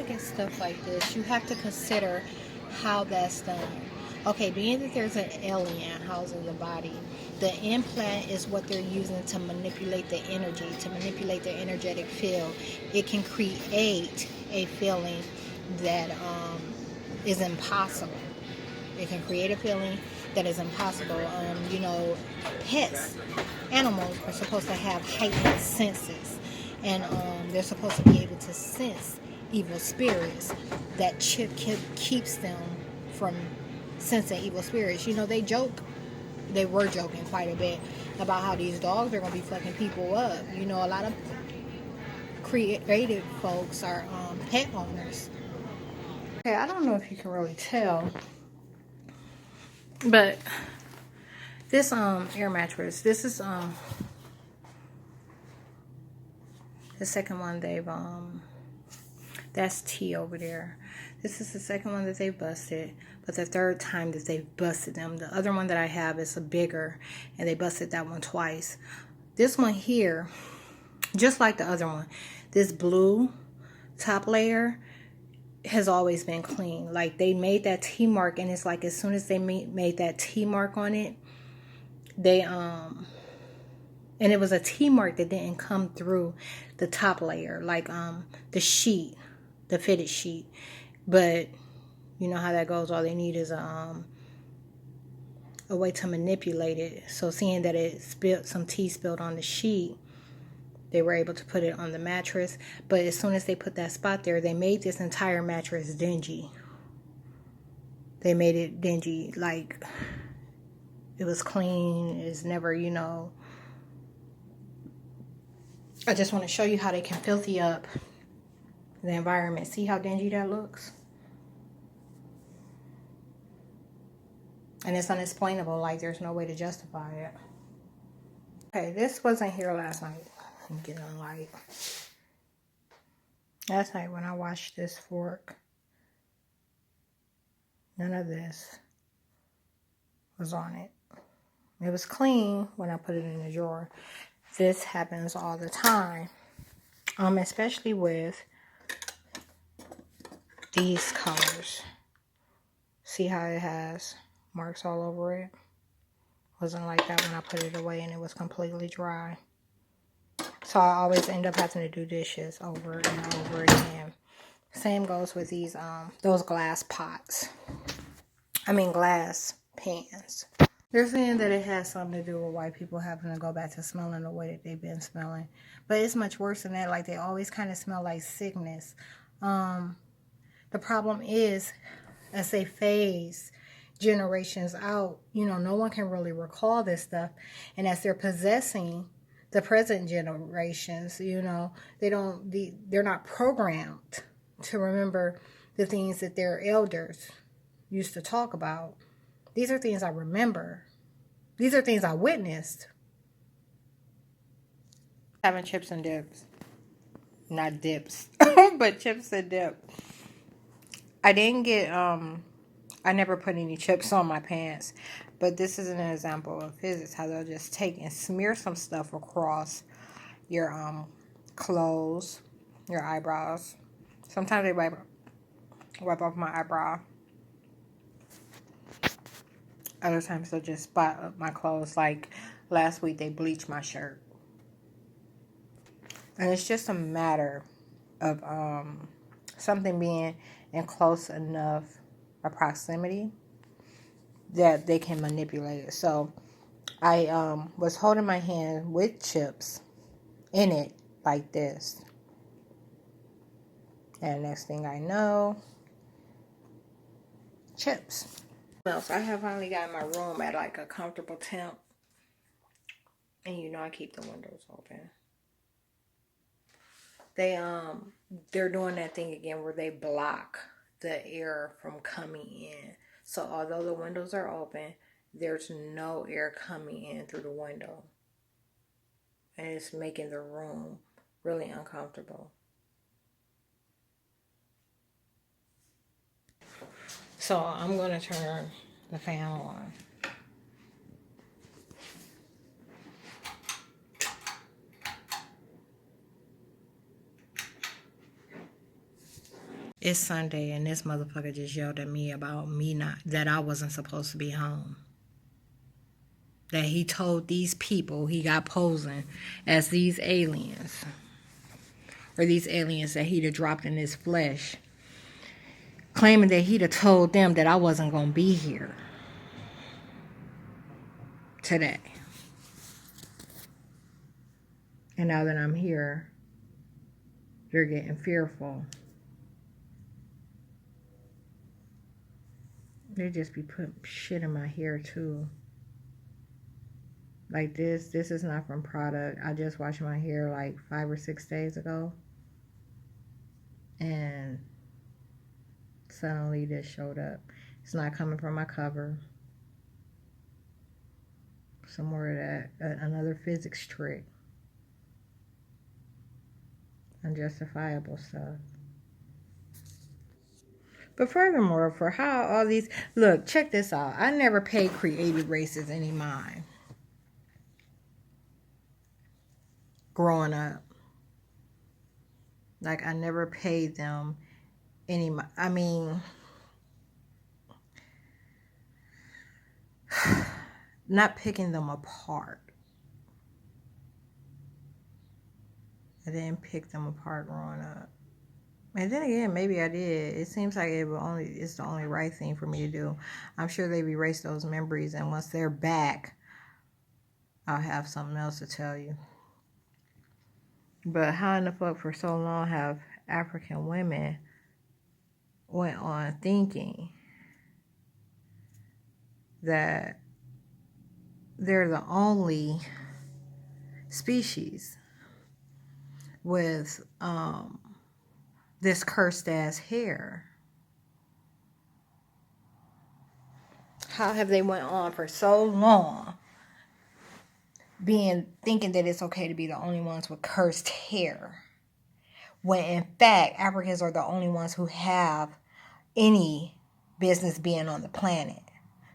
look at stuff like this, you have to consider how that's done. Okay, being that there's an alien housing the body, the implant is what they're using to manipulate the energy, to manipulate the energetic field. It can create a feeling that is impossible. It can create a feeling that is impossible. Pets, animals are supposed to have heightened senses, and they're supposed to be able to sense evil spirits. That chip keeps them from sensing evil spirits. They were joking quite a bit about how these dogs are going to be fucking people up. A lot of creative folks are pet owners. Okay, I don't know if you can really tell, but this air mattress, this is the second one they've that's T over there. This is the second one that they've busted, but the third time that they've busted them. The other one that I have is a bigger, and they busted that one twice. This one here, just like the other one, this blue top layer has always been clean. Like, they made that T mark, and it's like as soon as they made that T mark on it, they and it was a T mark that didn't come through the top layer, like the sheet, the fitted sheet. But you know how that goes. All they need is a way to manipulate it. So seeing that it spilled, some tea spilled on the sheet, they were able to put it on the mattress. But as soon as they put that spot there, they made this entire mattress dingy. They made it dingy, like it was clean. It's never, I just want to show you how they can filthy up the environment. See how dingy that looks? And it's unexplainable, like there's no way to justify it. Okay, this wasn't here last night. I'm getting a light. Last night when I washed this fork, none of this was on it. It was clean when I put it in the drawer. This happens all the time. Especially with these colors. See how it has marks all over it? Wasn't like that when I put it away and it was completely dry. So I always end up having to do dishes over and over again. Same goes with these those glass pots. Glass pans. They're saying that it has something to do with white people having to go back to smelling the way that they've been smelling. But it's much worse than that. Like, they always kind of smell like sickness. The problem is, as they phase generations out, no one can really recall this stuff. And as they're possessing the present generations, they're not programmed to remember the things that their elders used to talk about. These are things I remember. These are things I witnessed. Having chips and dips. Not dips, but chips and dip. I didn't get, I never put any chips on my pants. But this is an example of physics, how they'll just take and smear some stuff across your clothes, your eyebrows. Sometimes they wipe off my eyebrow. Other times they'll just spot up my clothes. Like last week they bleached my shirt. And it's just a matter of something being in close enough a proximity that they can manipulate it. So I was holding my hand with chips in it like this. And next thing I know, chips. So I have finally got my room at like a comfortable temp. And I keep the windows open. They're doing that thing again where they block the air from coming in. So although the windows are open, there's no air coming in through the window. And it's making the room really uncomfortable. So I'm going to turn the fan on. It's Sunday and this motherfucker just yelled at me about me not, that I wasn't supposed to be home. That he told these people he got posing as these aliens. Or these aliens that he'd have dropped in his flesh. Claiming that he'd have told them that I wasn't going to be here today. And now that I'm here, they're getting fearful. They just be putting shit in my hair too. Like this is not from product. I just washed my hair like 5 or 6 days ago. And suddenly this showed up. It's not coming from my cover. Some more of that. Another physics trick. Unjustifiable stuff. But furthermore, for how all these... Look, check this out. I never paid created races any mind. Growing up. Like, I never paid them any... I mean... Not picking them apart. I didn't pick them apart growing up. And then again, maybe I did. It seems like it's the only right thing for me to do. I'm sure they've erased those memories, and once they're back, I'll have something else to tell you. But how in the fuck for so long have African women went on thinking that they're the only species with this cursed ass hair? How have they went on for so long thinking that it's okay to be the only ones with cursed hair, when in fact Africans are the only ones who have any business being on the planet?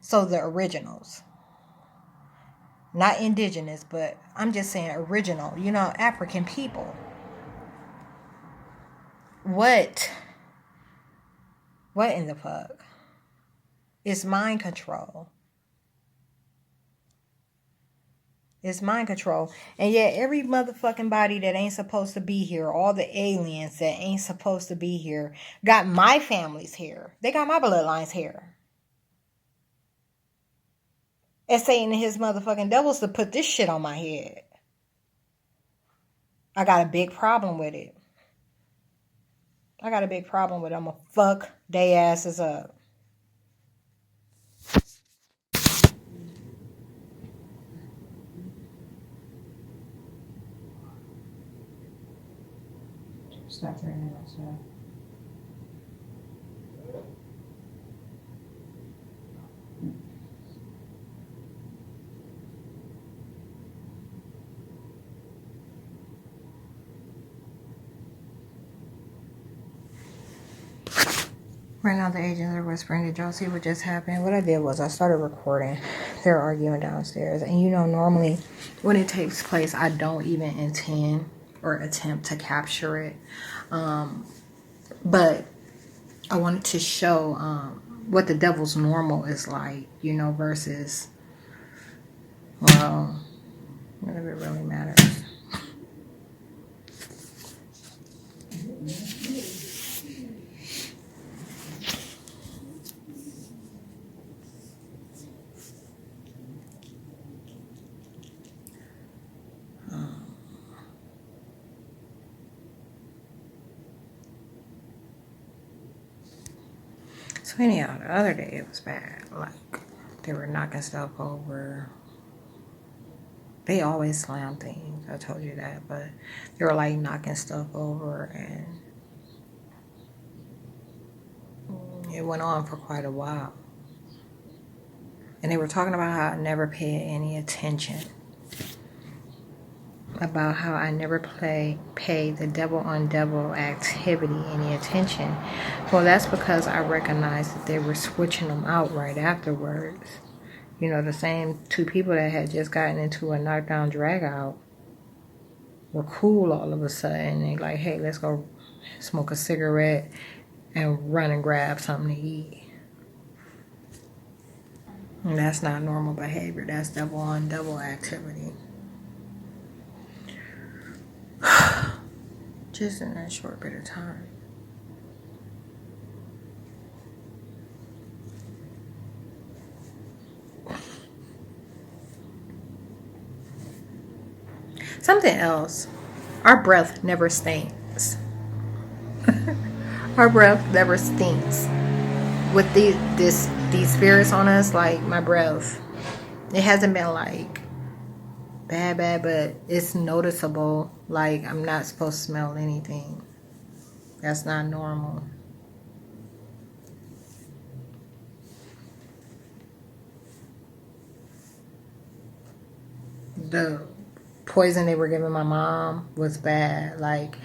So the originals, not indigenous, but I'm just saying original, African people. What in the fuck? It's mind control. It's mind control. And yet every motherfucking body that ain't supposed to be here, all the aliens that ain't supposed to be here, got my family's hair. They got my bloodline's hair. And Satan and his motherfucking devils to put this shit on my head. I got a big problem with it. I'm gonna fuck they asses up. Stop saying that stuff. Right now, the agents are whispering. Did y'all see what just happened? What I did was I started recording. They're arguing downstairs. And normally when it takes place, I don't even intend or attempt to capture it. But I wanted to show what the devil's normal is like, versus, well, none of it really matters. So anyhow, the other day it was bad. Like, they were knocking stuff over. They always slam things. I told you that. But they were like knocking stuff over, and it went on for quite a while. And they were talking about how I never paid any attention. About how I never pay the devil on devil activity any attention. Well, that's because I recognized that they were switching them out right afterwards. The same two people that had just gotten into a knockdown drag out were cool all of a sudden. They like, hey, let's go smoke a cigarette, and run and grab something to eat. And that's not normal behavior. That's double on double activity. Just in that short bit of time. Something else. Our breath never stinks. Our breath never stinks. With these spirits on us, like my breath, it hasn't been like bad, but it's noticeable. Like I'm not supposed to smell anything. That's not normal. The poison they were giving my mom was bad. Like,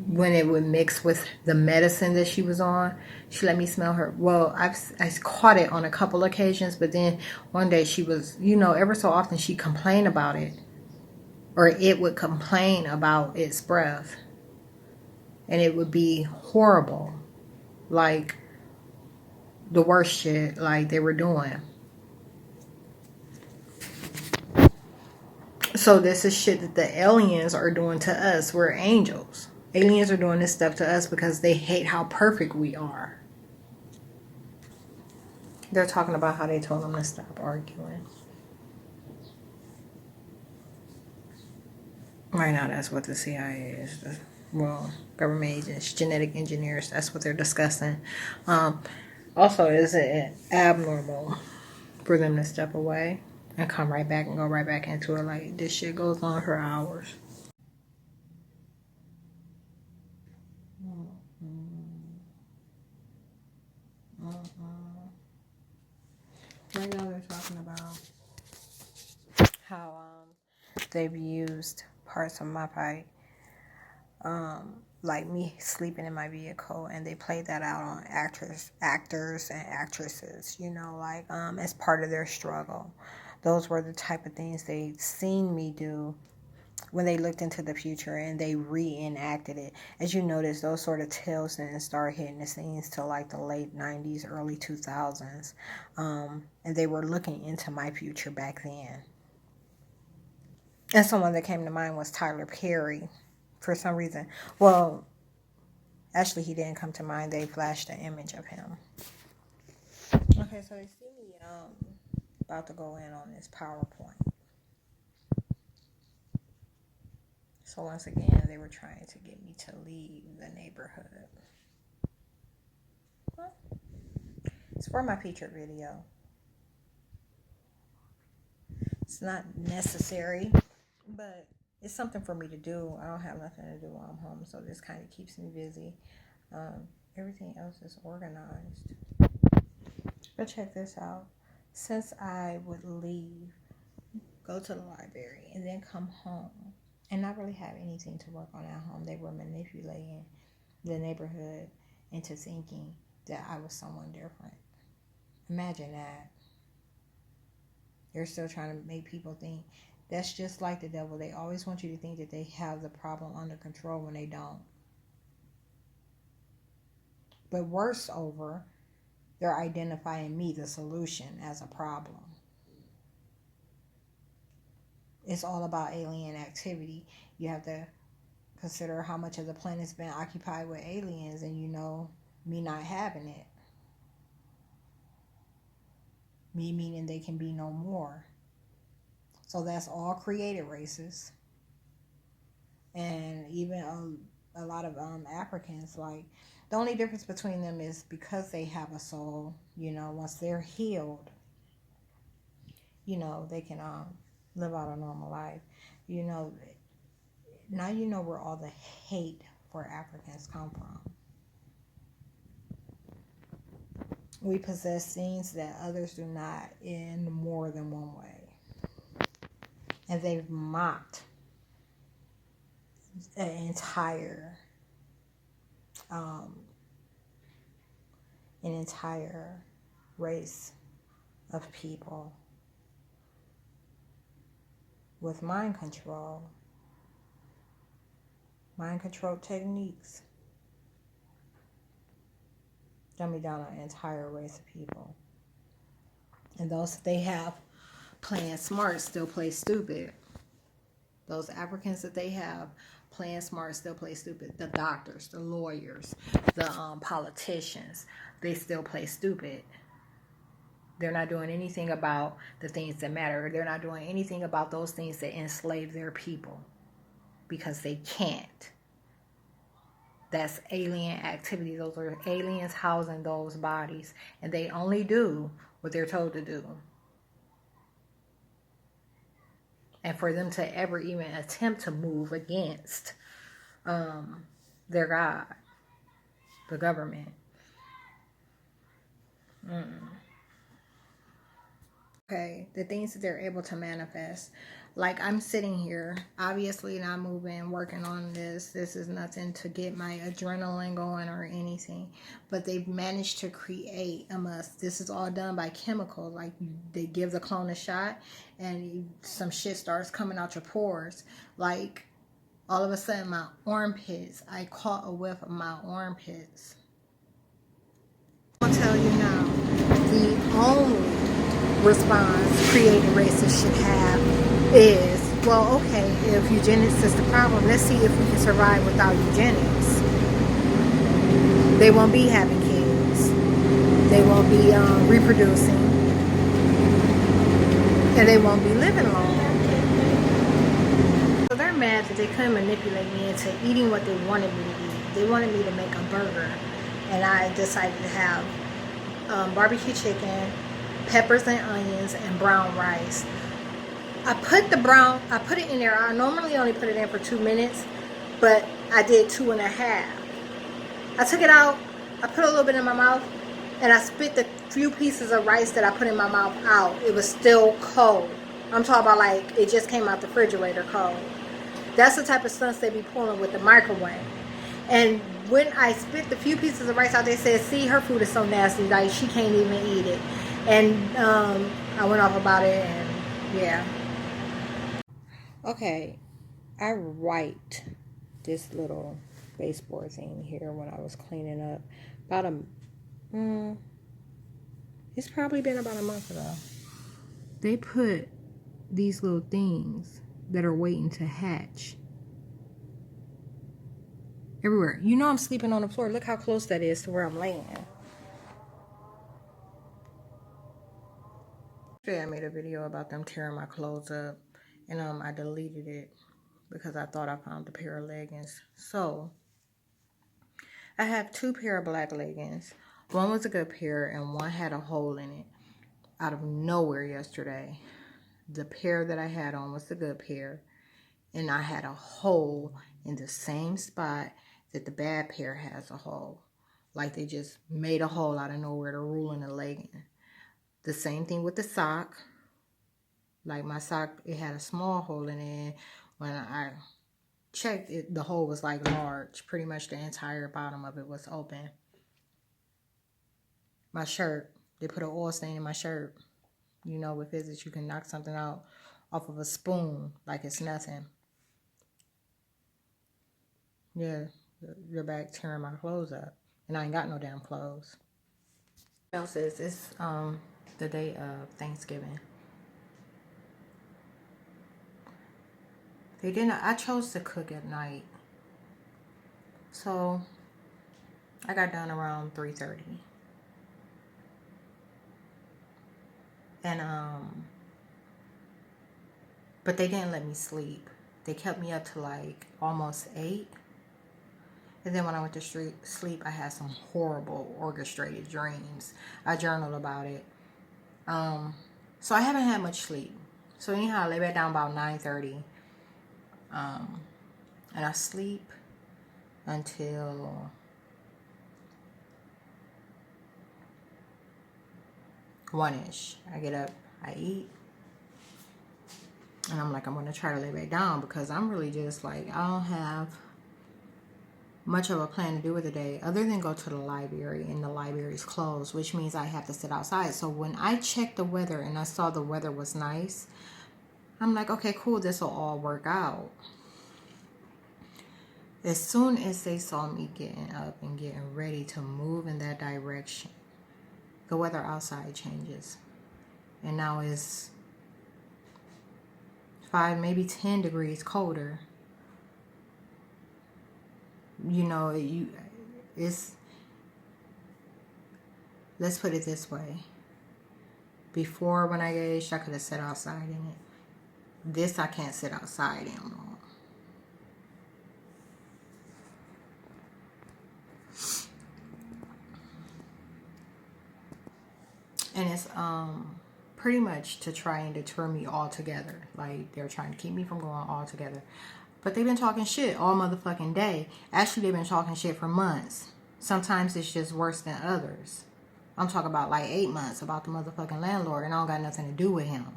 when it would mix with the medicine that she was on, she let me smell her. Well, I caught it on a couple occasions, but then one day she was, ever so often she complained about it, or it would complain about its breath, and it would be horrible, like the worst shit, like they were doing. So this is shit that the aliens are doing to us. We're angels. Aliens are doing this stuff to us because they hate how perfect we are. They're talking about how they told them to stop arguing. Right now, that's what the CIA is. Government agents, genetic engineers, that's what they're discussing. Also, is it abnormal for them to step away and come right back and go right back into it? Like, this shit goes on for hours. Right now, they're talking about how they've used parts of my body, like me sleeping in my vehicle, and they played that out on actors and actresses, like as part of their struggle. Those were the type of things they seen me do when they looked into the future and they reenacted it. As you notice, those sort of tales didn't start hitting the scenes till like the late 90s, early 2000s. And they were looking into my future back then. And someone that came to mind was Tyler Perry, for some reason. Well, actually, he didn't come to mind. They flashed an image of him. Okay, so they see me about to go in on this PowerPoint. So once again, they were trying to get me to leave the neighborhood. It's for my featured video. It's not necessary, but it's something for me to do. I don't have nothing to do while I'm home, so this kind of keeps me busy. Everything else is organized. But check this out. Since I would leave, go to the library, and then come home, and not really have anything to work on at home, they were manipulating the neighborhood into thinking that I was someone different. Imagine that. They're still trying to make people think. That's just like the devil. They always want you to think that they have the problem under control when they don't. But worse over, they're identifying me, the solution, as a problem. It's all about alien activity. You have to consider how much of the planet's been occupied with aliens, and me not having it. Me meaning they can be no more. So that's all created races. And even a lot of Africans, like, the only difference between them is because they have a soul, once they're healed, they can live out a normal life. Now where all the hate for Africans come from. We possess things that others do not in more than one way. And they've mocked an entire race of people with mind control techniques. Dummy down an entire race of people. And those that they have playing smart still play stupid. Those Africans that they have playing smart still play stupid. The doctors, the lawyers, the politicians, they still play stupid. They're not doing anything about the things that matter. They're not doing anything about those things that enslave their people because they can't. That's alien activity. Those are aliens housing those bodies, and they only do what they're told to do. And for them to ever even attempt to move against their God, the government. Okay, the things that they're able to manifest. Like, I'm sitting here, obviously not moving, working on this. This is nothing to get my adrenaline going or anything. But they've managed to create a must. This is all done by chemicals. Like, they give the clone a shot and some shit starts coming out your pores. Like, all of a sudden, my armpits, I caught a whiff of my armpits. I'll tell you now, the only response created racists should have is, well, okay, if eugenics is the problem, let's see if we can survive without eugenics. They won't be having kids. They won't be reproducing. And they won't be living long. So they're mad that they couldn't manipulate me into eating what they wanted me to eat. They wanted me to make a burger. And I decided to have barbecue chicken, peppers and onions, and brown rice. I put it in there. I normally only put it in for 2 minutes, but I did 2.5. I took it out, I put a little bit in my mouth, and I spit the few pieces of rice that I put in my mouth out. It was still cold. I'm talking about like it just came out the refrigerator cold. That's the type of stunts they be pulling with the microwave. And when I spit the few pieces of rice out, they said, see, her food is so nasty, like she can't even eat it. And I went off about it, and yeah. Okay, I wiped this little baseboard thing here when I was cleaning up. It's probably been about a month ago. They put these little things that are waiting to hatch everywhere. You know I'm sleeping on the floor. Look how close that is to where I'm laying. Today I made a video about them tearing my clothes up, and I deleted it because I thought I found a pair of leggings. So I have 2 pair of black leggings. One was a good pair and one had a hole in it out of nowhere yesterday. The pair that I had on was the good pair, and I had a hole in the same spot that the bad pair has a hole. Like they just made a hole out of nowhere to ruin the legging. The same thing with the sock. Like my sock, it had a small hole in it. When I checked it, the hole was like large. Pretty much the entire bottom of it was open. My shirt, they put an oil stain in my shirt. You know, with physics, you can knock something out off of a spoon like it's nothing. Yeah, you're back tearing my clothes up. And I ain't got no damn clothes. What else is this? The day of Thanksgiving. I chose to cook at night. So I got done around 3:30. And but they didn't let me sleep. They kept me up to like almost 8. And then when I went to sleep, I had some horrible orchestrated dreams. I journaled about it. So I haven't had much sleep. So anyhow, I lay back down about 9:30. And I sleep until one-ish. I get up, I eat, and I'm like, I'm going to try to lay back down because I'm really just like, I don't have much of a plan to do with the day other than go to the library, and the library's closed, which means I have to sit outside. So when I checked the weather and I saw the weather was nice, I'm like, okay, cool, this will all work out. As soon as they saw me getting up and getting ready to move in that direction, the weather outside changes. And now it's 5, maybe 10 degrees colder. You know, it's, let's put it this way. Before, when I aged, I could have sat outside in it. This I can't sit outside in long. And it's pretty much to try and deter me altogether. Like, they're trying to keep me from going altogether. But they've been talking shit all motherfucking day. Actually, they've been talking shit for months. Sometimes it's just worse than others. I'm talking about like 8 months about the motherfucking landlord, and I don't got nothing to do with him.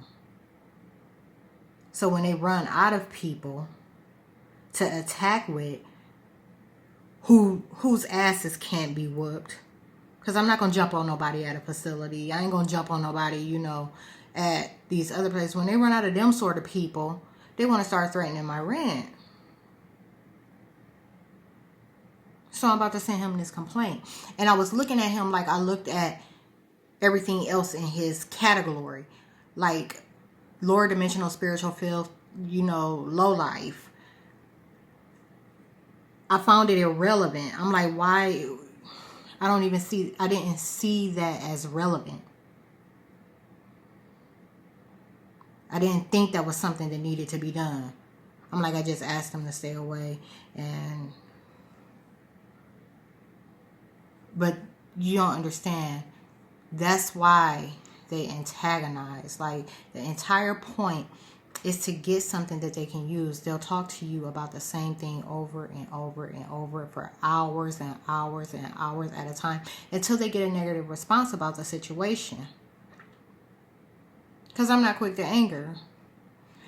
So when they run out of people to attack with, whose asses can't be whooped. Because I'm not going to jump on nobody at a facility. I ain't going to jump on nobody, you know, at these other places. When they run out of them sort of people, they want to start threatening my rent. So I'm about to send him this complaint. And I was looking at him like I looked at everything else in his category. Like lower dimensional spiritual field, you know, low life. I found it irrelevant. I'm like, why? I didn't see that as relevant. I didn't think that was something that needed to be done. I'm like, I just asked him to stay away. But you don't understand. That's why they antagonize. Like, the entire point is to get something that they can use. They'll talk to you about the same thing over and over and over for hours and hours and hours at a time until they get a negative response about the situation. Because I'm not quick to anger.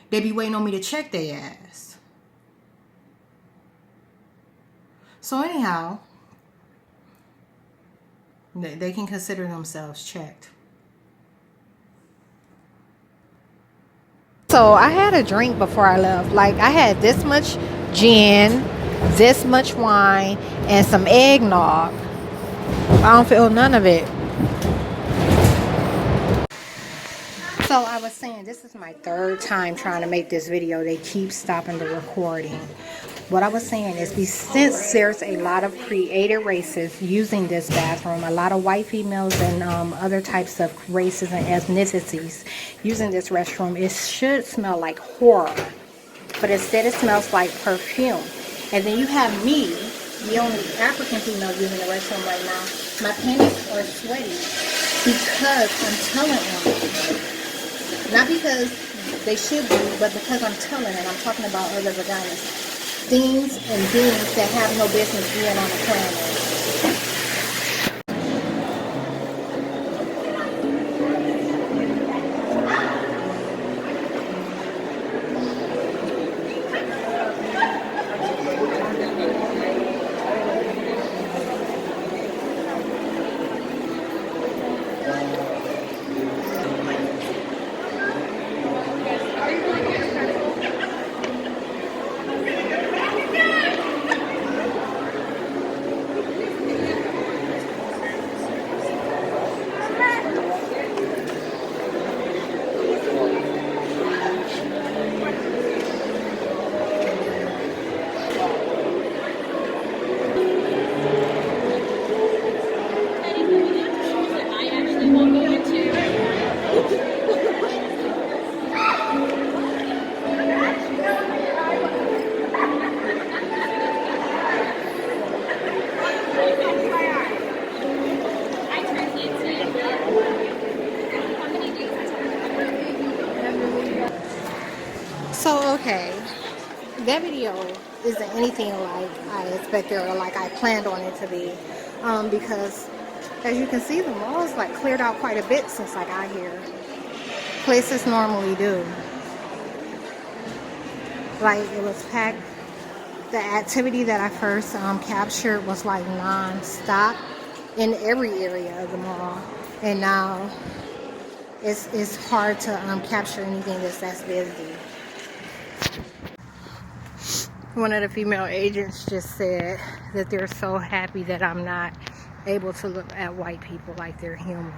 They be waiting on me to check their ass. So anyhow, they can consider themselves checked. So I had a drink before I left. Like, I had this much gin, this much wine, and some eggnog. I don't feel none of it. So I was saying, this is my third time trying to make this video. They keep stopping the recording. What I was saying is, since there's a lot of creative races using this bathroom, a lot of white females and other types of races and ethnicities using this restroom, it should smell like horror. But instead it smells like perfume. And then you have me, the only African female using the restroom right now. My panties are sweaty because I'm telling them. Not because they should be, but because I'm telling, and I'm talking about other vaginas. Things and beings that have no business being on the planet. So, okay, that video isn't anything like I expected or like I planned on it to be, because as you can see, the mall's like cleared out quite a bit since I got here. Places normally do. Like, it was packed. The activity that I first captured was like non-stop in every area of the mall, and now it's hard to capture anything that's busy. One of the female agents just said that they're so happy that I'm not able to look at white people like they're human.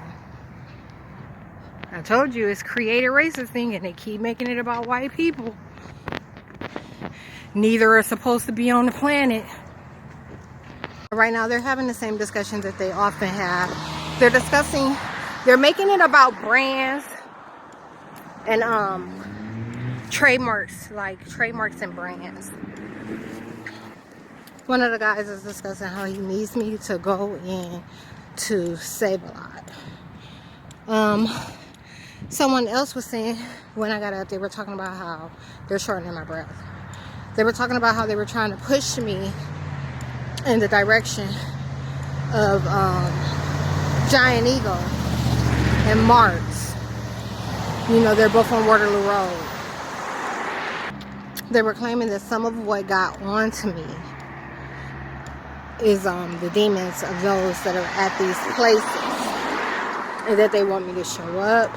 I told you it's created racist thing, and they keep making it about white people. Neither are supposed to be on the planet. Right now they're having the same discussions that they often have. They're making it about brands and trademarks, like trademarks and brands. One of the guys is discussing how he needs me to go in to Save-A-Lot. Someone else was saying, when I got up, they were talking about how they're shortening my breath. They were talking about how they were trying to push me in the direction of Giant Eagle and Marks. You know, they're both on Waterloo Road. They were claiming that some of what got onto me is the demons of those that are at these places, and that they want me to show up.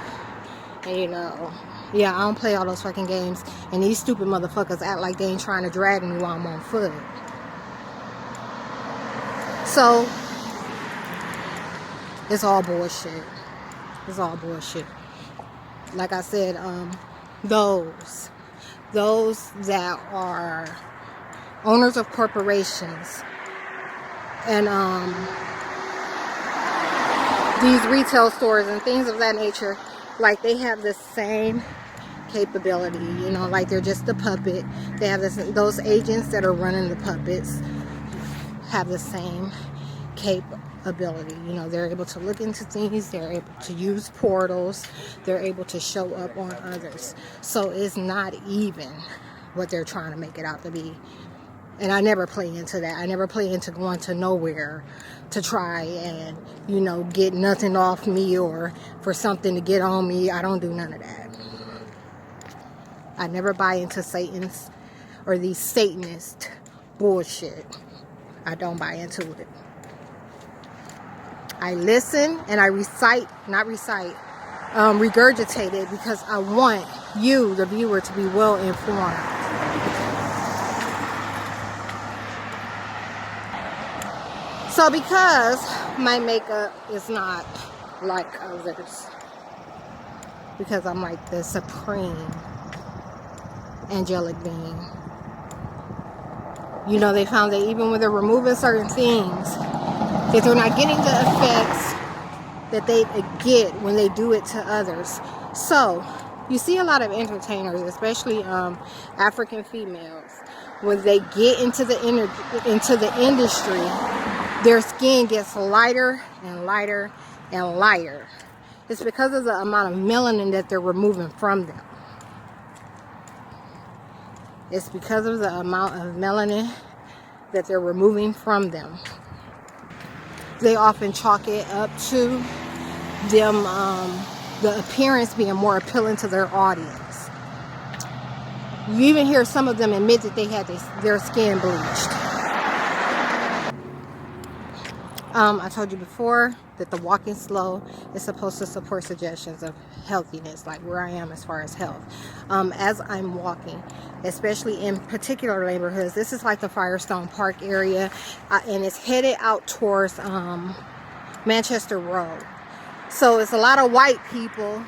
And you know, yeah, I don't play all those fucking games, and these stupid motherfuckers act like they ain't trying to drag me while I'm on foot. So it's all bullshit. It's all bullshit. Like I said, those that are owners of corporations and these retail stores and things of that nature, like they have the same capability, you know, like they're just a puppet. They have this, those agents that are running the puppets have the same capability. You know, they're able to look into things, they're able to use portals, they're able to show up on others. So it's not even what they're trying to make it out to be. And I never play into that. I never play into going to nowhere to try and, you know, get nothing off me or for something to get on me. I don't do none of that. I never buy into Satan's or these Satanist bullshit. I don't buy into it. I listen and I regurgitate it because I want you, the viewer, to be well informed. So because my makeup is not like others, because I'm like the supreme angelic being, you know, they found that even when they're removing certain things, that they're not getting the effects that they get when they do it to others. So you see a lot of entertainers, especially African females, when they get into the industry, their skin gets lighter and lighter and lighter. It's because of the amount of melanin that they're removing from them. It's because of the amount of melanin that they're removing from them. They often chalk it up to them, the appearance being more appealing to their audience. You even hear some of them admit that they had their skin bleached. I told you before that the walking slow is supposed to support suggestions of healthiness, like where I am as far as health. As I'm walking, especially in particular neighborhoods, this is like the Firestone Park area, and it's headed out towards Manchester Road. So it's a lot of white people,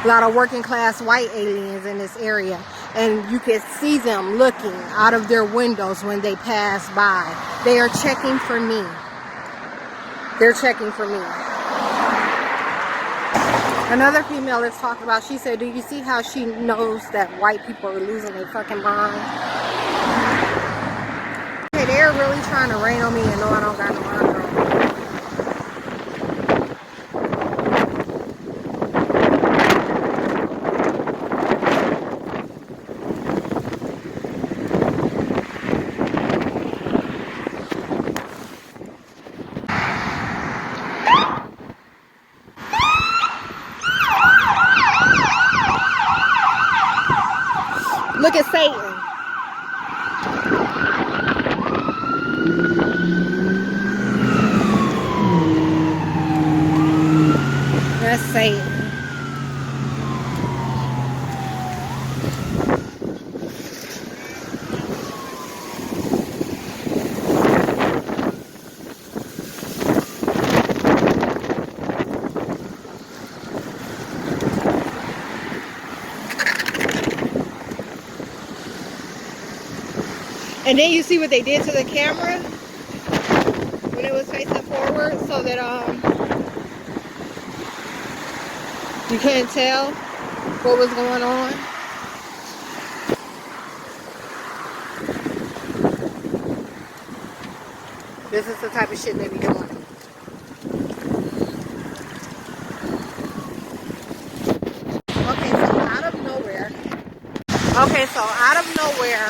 a lot of working class white aliens in this area, and you can see them looking out of their windows when they pass by. They are checking for me. They're checking for me. Another female is talking about, she said, do you see how she knows that white people are losing their fucking mind? Okay, they're really trying to rain on me and know I don't got no honor on me. Look at Satan. That's Satan. And then you see what they did to the camera when it was facing forward, so that you couldn't tell what was going on. This is the type of shit they be doing. Okay, so out of nowhere,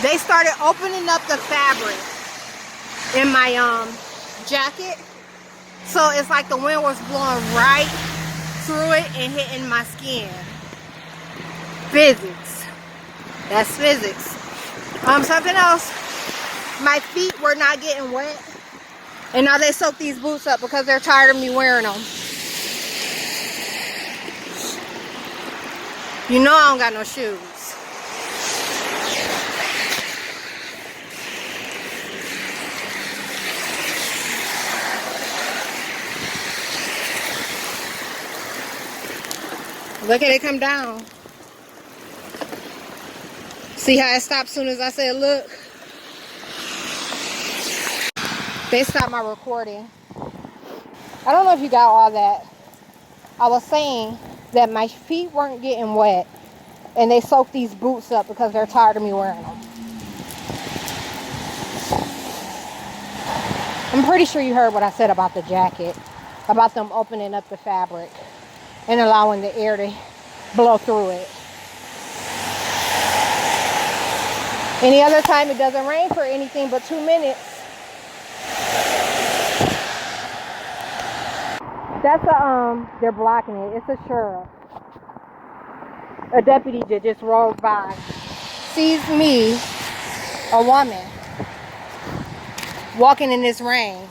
they started opening up the fabric in my jacket. So it's like the wind was blowing right through it and hitting my skin. Physics. That's physics. Something else. My feet were not getting wet. And now they soak these boots up because they're tired of me wearing them. You know I don't got no shoes. Look at it come down. See how it stopped as soon as I said look? They stopped my recording. I don't know if you got all that. I was saying that my feet weren't getting wet and they soaked these boots up because they're tired of me wearing them. I'm pretty sure you heard what I said about the jacket, about them opening up the fabric and allowing the air to blow through it. Any other time it doesn't rain for anything but 2 minutes. That's they're blocking it. It's a sheriff. A deputy that just rolled by, sees me, a woman, walking in this rain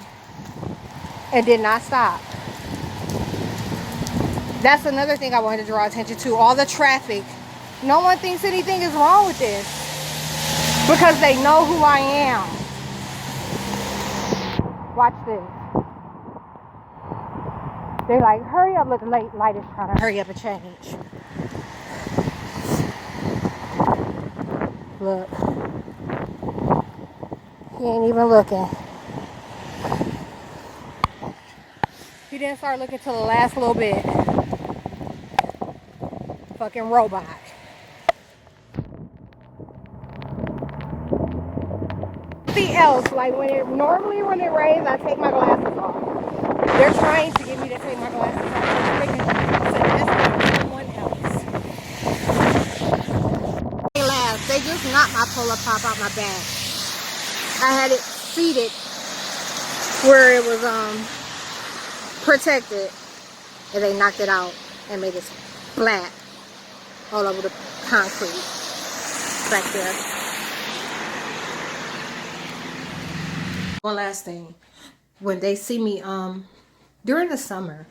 and did not stop. That's another thing I wanted to draw attention to. All the traffic. No one thinks anything is wrong with this because they know who I am. Watch this. They're like, hurry up. Look, the light is trying to hurry up and change. Look. He ain't even looking. He didn't start looking till the last little bit. Fucking robot. Something else, like normally when it rains, I take my glasses off. They're trying to get me to take my glasses off. So that's someone else. They just knocked my Polar Pop out my bag. I had it seated where it was protected, and they knocked it out and made it flat all over the concrete back there. One last thing, when they see me during the summer,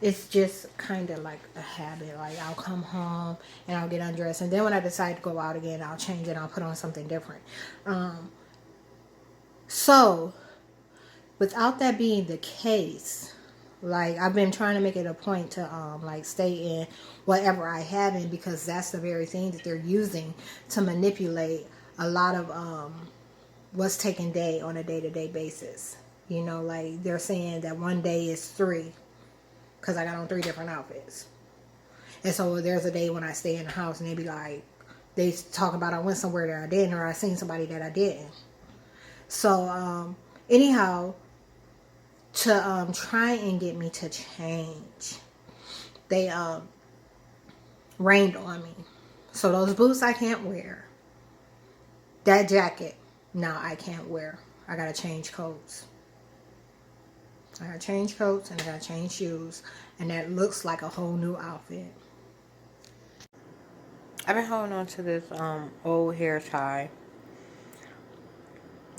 it's just kind of like a habit. Like I'll come home and I'll get undressed, and then when I decide to go out again, I'll change it. I'll put on something different. So without that being the case, like I've been trying to make it a point to like stay in whatever I have in, because that's the very thing that they're using to manipulate a lot of what's taking day on a day-to-day basis. You know, like they're saying that one day is 3 because I got on 3 different outfits. And so there's a day when I stay in the house and they be like, they talk about I went somewhere that I didn't, or I seen somebody that I didn't. So anyhow, to try and get me to change, they rained on me. So those boots I can't wear. That jacket, now I can't wear. I gotta change coats. I gotta change coats and I gotta change shoes, and that looks like a whole new outfit. I've been holding on to this old hair tie.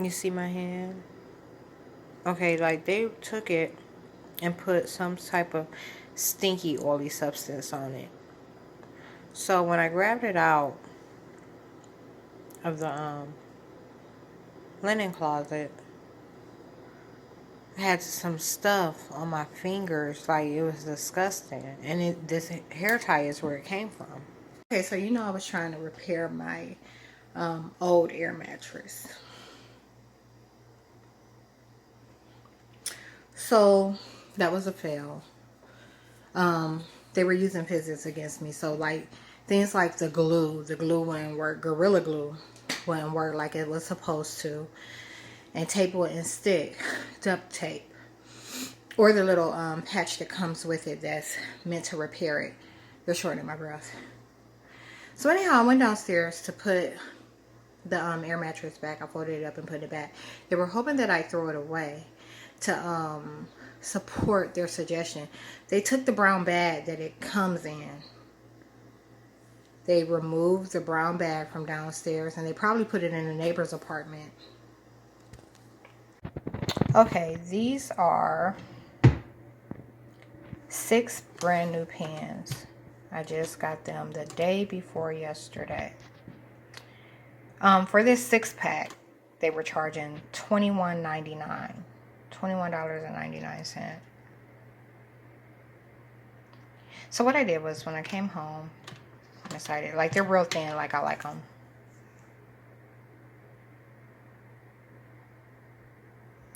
You see my hand? Okay, like they took it and put some type of stinky oily substance on it. So when I grabbed it out of the linen closet, I had some stuff on my fingers, like it was disgusting. And this hair tie is where it came from. Okay, so you know I was trying to repair my old air mattress. So that was a fail. They were using physics against me. So like things like the glue wouldn't work. Gorilla Glue wouldn't work like it was supposed to. And tape wouldn't stick. Duct tape. Or the little patch that comes with it that's meant to repair it. They're shortening my breath. So anyhow, I went downstairs to put the air mattress back. I folded it up and put it back. They were hoping that I throw it away to support their suggestion. They took the brown bag that it comes in. They removed the brown bag from downstairs and they probably put it in a neighbor's apartment. Okay, these are 6 brand new pans. I just got them the day before yesterday. For this 6-pack, they were charging $21.99. $21.99. So what I did was when I came home, I decided, like, they're real thin, like I like them.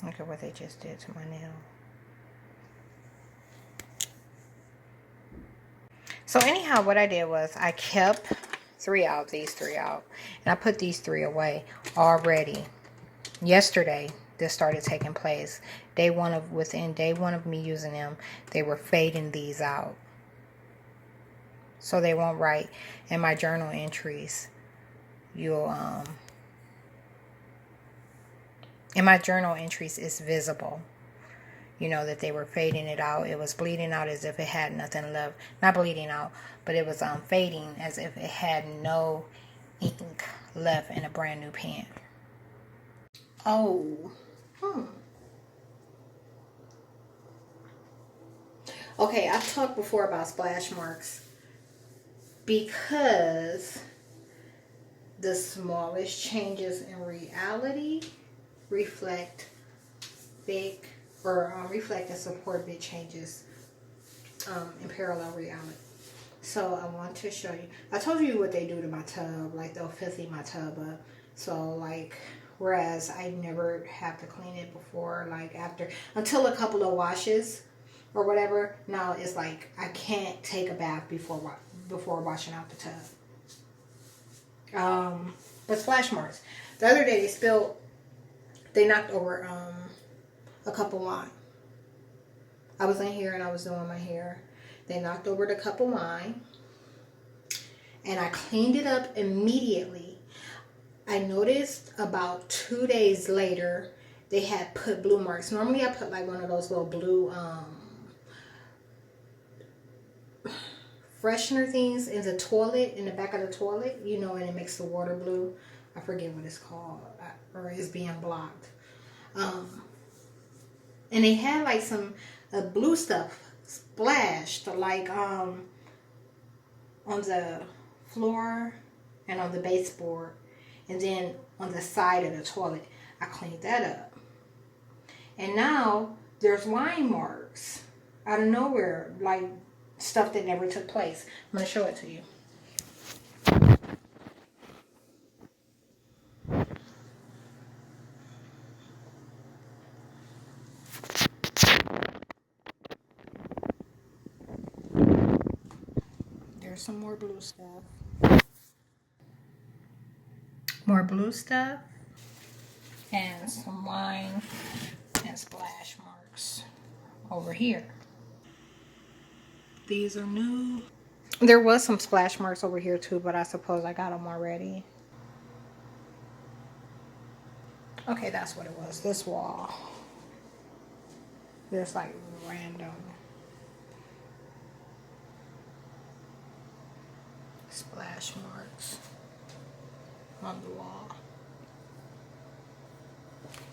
Look at what they just did to my nail. So anyhow, what I did was I kept these 3 out, and I put these 3 away already. Yesterday, this started taking place. Within day one of me using them, they were fading these out. So they won't write in my journal entries. In my journal entries, it's visible. You know that they were fading it out. It was bleeding out as if it had nothing left. Not bleeding out, but it was fading as if it had no ink left in a brand new pan. Oh. Okay, I've talked before about splash marks because the smallest changes in reality reflect and support big changes in parallel reality. So I want to show you. I told you what they do to my tub. Like, they'll filthy my tub up. So, like, whereas I never have to clean it before, like, until a couple of washes or whatever. Now it's like I can't take a bath before washing out the tub. But splash marks. The other day they knocked over a cup of wine. I was in here and I was doing my hair. They knocked over the cup of wine and I cleaned it up immediately. I noticed about 2 days later they had put blue marks. Normally I put like one of those little blue freshener things in the back of the toilet, you know, and it makes the water blue. I forget what it's called, or it's being blocked. And they had like some blue stuff splashed, like on the floor and on the baseboard, and then on the side of the toilet. I cleaned that up, and now there's wine marks out of nowhere, like stuff that never took place. I'm going to show it to you. There's some more blue stuff. More blue stuff. And some wine and splash marks over here. These are new. There was some splash marks over here too, but I suppose I got them already. Okay, that's what it was. This wall. There's like random splash marks on the wall.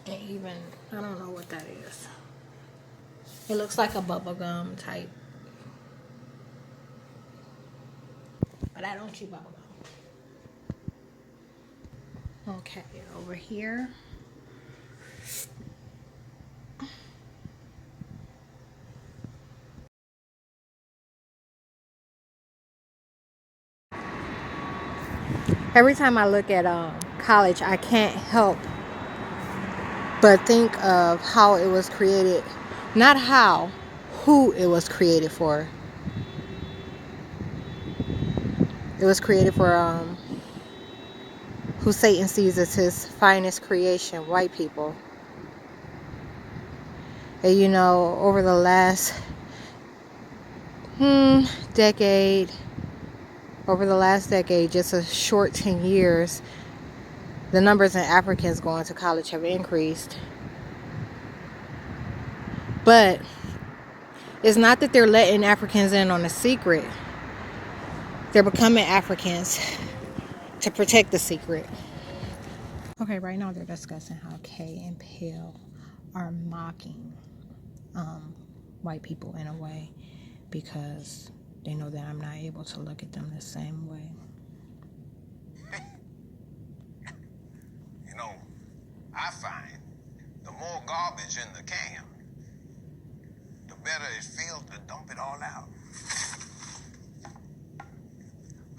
And even, I don't know what that is. It looks like a bubble gum type. But I don't chew bubble gum. Okay, over here. Every time I look at college, I can't help but think of how it was created. Not how, who it was created for. It was created for who Satan sees as his finest creation, white people. And you know, over the last decade, just a short 10 years, the numbers in Africans going to college have increased. But it's not that they're letting Africans in on a secret. They're becoming Africans to protect the secret. Okay, right now they're discussing how Kay and Pale are mocking white people in a way because they know that I'm not able to look at them the same way. You know, I find the more garbage in the can, the better it feels to dump it all out.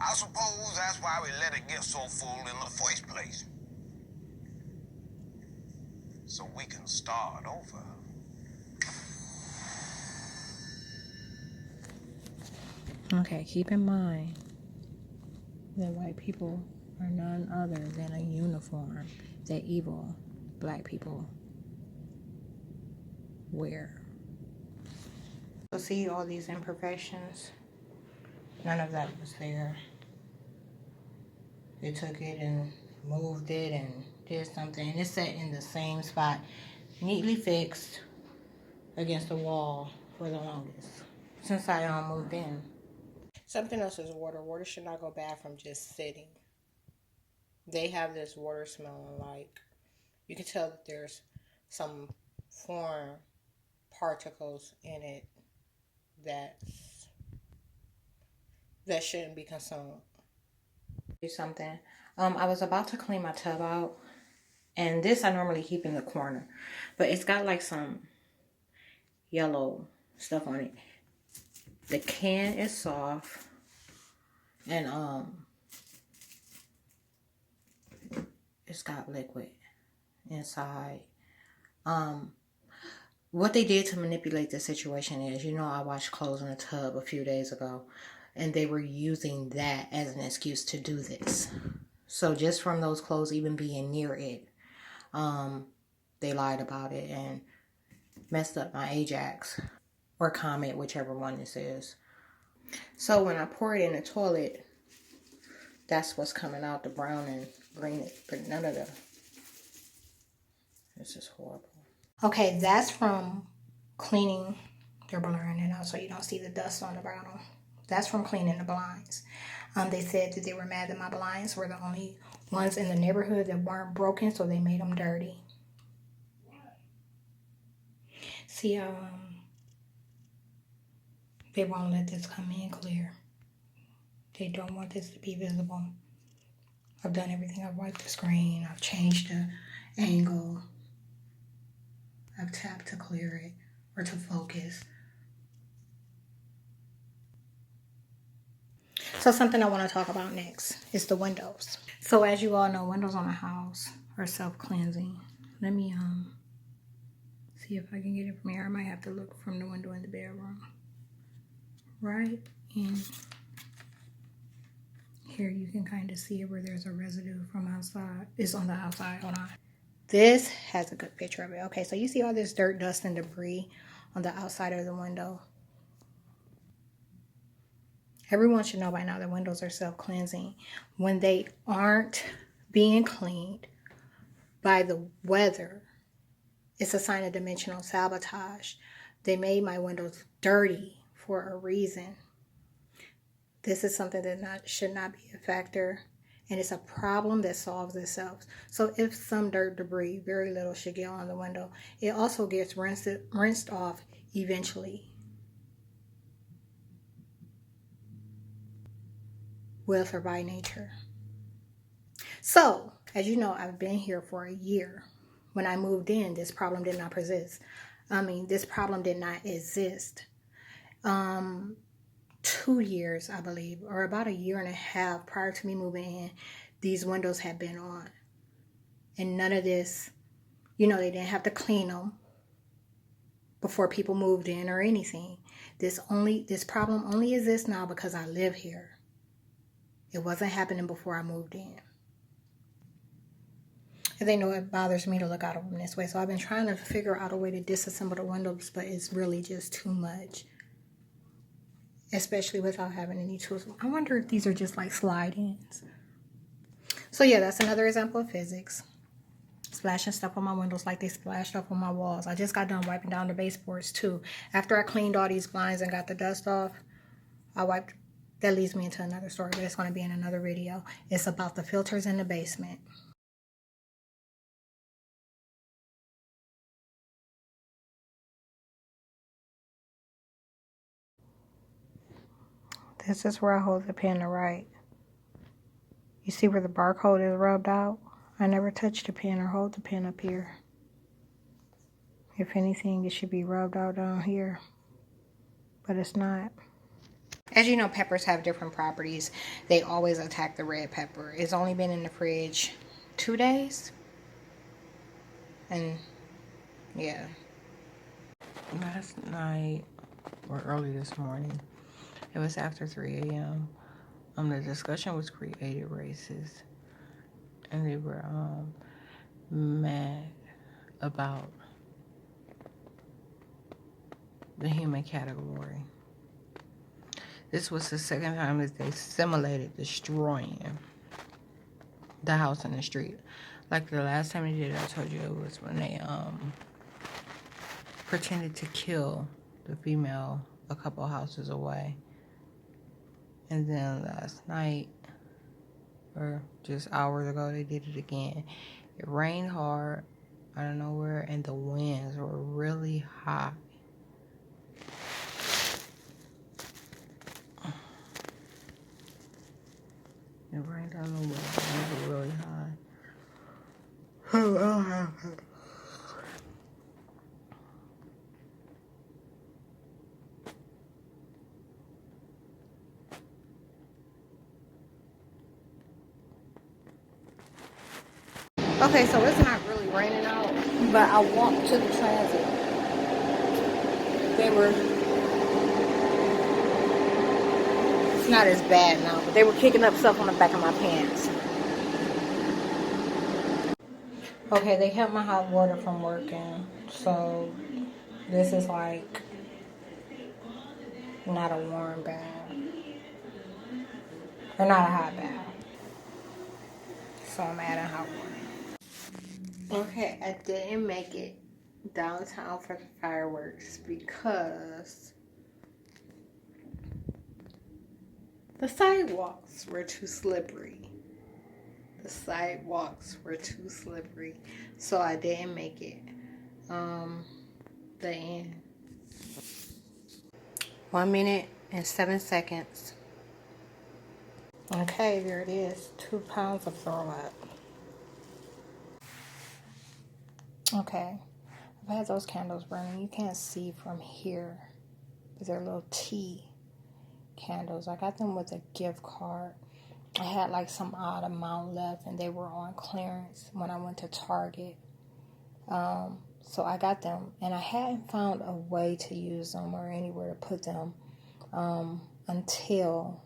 I suppose that's why we let it get so full in the first place. So we can start over. Okay, keep in mind that white people are none other than a uniform that evil black people wear. So see all these imperfections? None of that was there. They took it and moved it and did something. And it's set in the same spot, neatly fixed against the wall for the longest since I moved in. Something else is water. Water should not go bad from just sitting. They have this water smelling like, you can tell that there's some foreign particles in it that shouldn't be consumed. Do something. I was about to clean my tub out, and this I normally keep in the corner, but it's got like some yellow stuff on it. The can is soft, and it's got liquid inside. What they did to manipulate the situation is, you know, I washed clothes in a tub a few days ago, and they were using that as an excuse to do this. So just from those clothes even being near it, they lied about it and messed up my Ajax or Comet, whichever one this is. So when I pour it in the toilet, that's what's coming out, the brown and green, but none of the, this is horrible. Okay, that's from cleaning. They're blurring it out so you don't see the dust on the bottom. That's from cleaning the blinds. They said that they were mad that my blinds were the only ones in the neighborhood that weren't broken, so they made them dirty. See, they won't let this come in clear. They don't want this to be visible. I've done everything. I've wiped the screen. I've changed the angle. I've tapped to clear it or to focus. So something I want to talk about next is the windows. So as you all know, windows on a house are self-cleansing. Let me see if I can get it from here. I might have to look from the window in the bedroom. Right in here, you can kind of see it where there's a residue from outside. It's on the outside. Hold on. This has a good picture of it. Okay, so you see all this dirt, dust, and debris on the outside of the window. Everyone should know by now that windows are self-cleansing. When they aren't being cleaned by the weather, it's a sign of dimensional sabotage. They made my windows dirty for a reason. This is something that should not be a factor, and it's a problem that solves itself. So if some dirt, debris, very little should get on the window, it also gets rinsed off eventually. With or by nature. So, as you know, I've been here for a year. When I moved in, this problem did not persist. This problem did not exist. 2 years, I believe, or about a year and a half prior to me moving in, these windows had been on. And none of this, they didn't have to clean them before people moved in or anything. This problem only exists now because I live here. It wasn't happening before I moved in. And they know it bothers me to look out of them this way. So I've been trying to figure out a way to disassemble the windows, but it's really just too much. Especially without having any tools. I wonder if these are just like slide-ins. So yeah, that's another example of physics. Splashing stuff on my windows like they splashed up on my walls. I just got done wiping down the baseboards too. After I cleaned all these blinds and got the dust off, I wiped. That leads me into another story, but it's going to be in another video. It's about the filters in the basement. This is where I hold the pen to write. You see where the barcode is rubbed out? I never touch the pen or hold the pen up here. If anything, it should be rubbed out down here, but it's not. As you know, peppers have different properties. They always attack the red pepper. It's only been in the fridge 2 days. And yeah. Last night, or early this morning, it was after 3 a.m. The discussion was creative races. And they were mad about the human category. This was the second time that they simulated destroying the house in the street. Like the last time they did it, I told you it was when they pretended to kill the female a couple houses away. And then last night, or just hours ago, they did it again. It rained hard out of nowhere, and the winds were really high. It rained out of nowhere. It was really high. Okay, so it's not really raining out, but I walked to the transit. It's not as bad now, but they were kicking up stuff on the back of my pants. Okay, they kept my hot water from working, so this is like not a warm bath, or not a hot bath. So I'm adding hot water. Okay, I didn't make it downtown for the fireworks because the sidewalks were too slippery. So I didn't make it. The end. 1 minute and 7 seconds. Okay, there it is. 2 pounds of throw up. Okay, I've had those candles burning. You can't see from here, but they're little tea candles. I got them with a gift card. I had like some odd amount left, and they were on clearance when I went to Target. So I got them, and I hadn't found a way to use them or anywhere to put them until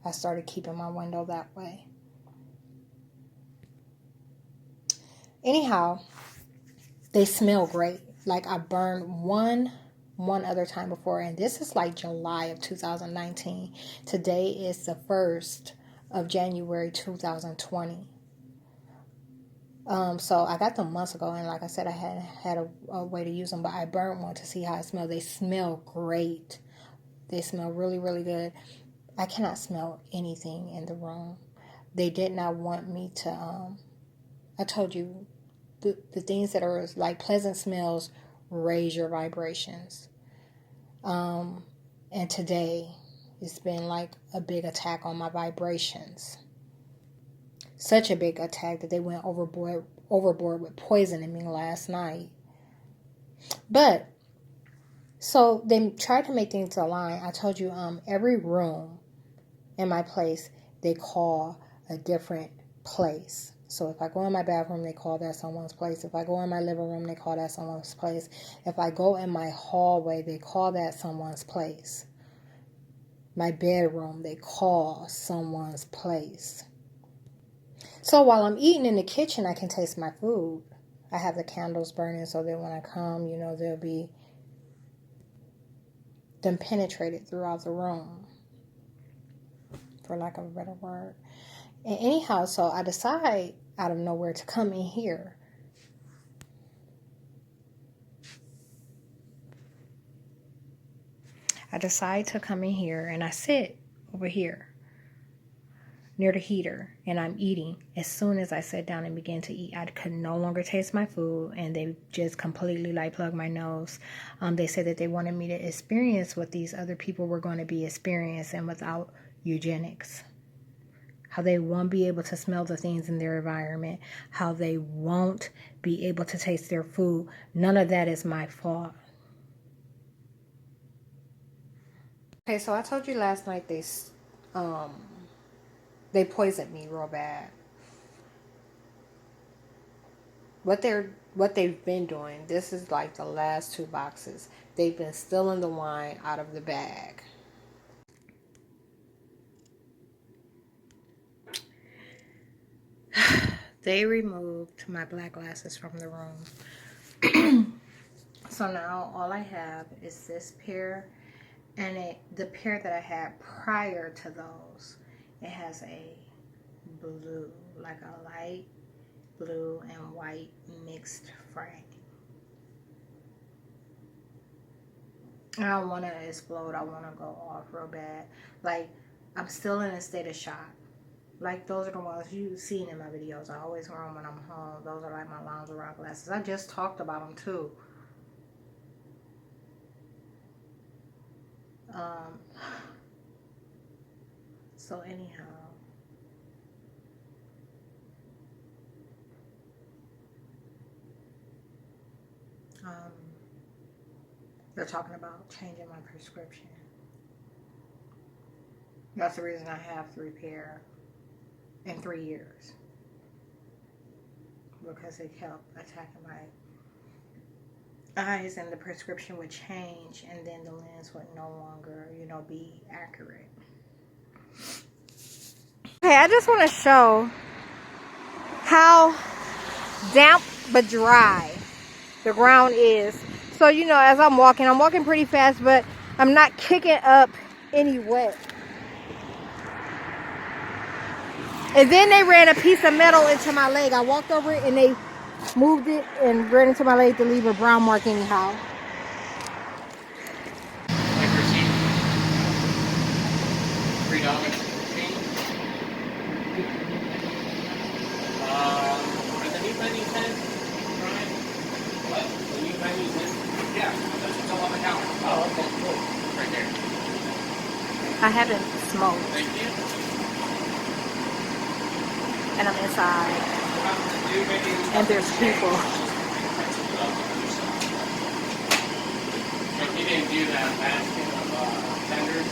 I started keeping my window that way. Anyhow, they smell great. Like I burned one other time before, and this is like July of 2019. Today is the 1st of January 2020. So I got them months ago, and like I said, I had a way to use them, but I burned one to see how it smelled. They smell great. They smell really, really good. I cannot smell anything in the room. They did not want me to, I told you, the things that are like pleasant smells raise your vibrations. And today it's been like a big attack on my vibrations. Such a big attack that they went overboard with poisoning me last night. But so they tried to make things align. I told you every room in my place they call a different place. So if I go in my bathroom, they call that someone's place. If I go in my living room, they call that someone's place. If I go in my hallway, they call that someone's place. My bedroom, they call someone's place. So while I'm eating in the kitchen, I can taste my food. I have the candles burning so that when I come, they'll be then penetrated throughout the room, for lack of a better word. And anyhow, so I decide out of nowhere to come in here. I decide to come in here and I sit over here near the heater and I'm eating. As soon as I sat down and began to eat, I could no longer taste my food and they just completely plugged my nose. They said that they wanted me to experience what these other people were going to be experiencing without eugenics. How they won't be able to smell the things in their environment. How they won't be able to taste their food. None of that is my fault. Okay, so I told you last night they poisoned me real bad. What they've been doing, this is like the last 2 boxes. They've been stealing the wine out of the bag. They removed my black glasses from the room. So now all I have is this pair, and the pair that I had prior to those, it has a blue, like a light blue and white mixed frame. I don't want to explode. I want to go off real bad. Like, I'm still in a state of shock. Like, those are the ones you've seen in my videos. I always wear them when I'm home. Those are like my lounge around glasses. I just talked about them too. So anyhow, they're talking about changing my prescription. That's the reason I have 3 pair in 3 years. Because it kept attacking my eyes and the prescription would change and then the lens would no longer, be accurate. Okay, I just want to show how damp but dry the ground is. So, as I'm walking pretty fast, but I'm not kicking up any wet. And then they ran a piece of metal into my leg. I walked over it and they moved it and ran into my leg to leave a brown mark anyhow. Like receipt. $3. Are the new menus in? Brian? What? The new menus in? Yeah, that's what's all on the counter. Oh, okay, cool. Right there. I haven't smoked. Thank you. And I'm inside. And there's people. Like you didn't do that basket of tenders?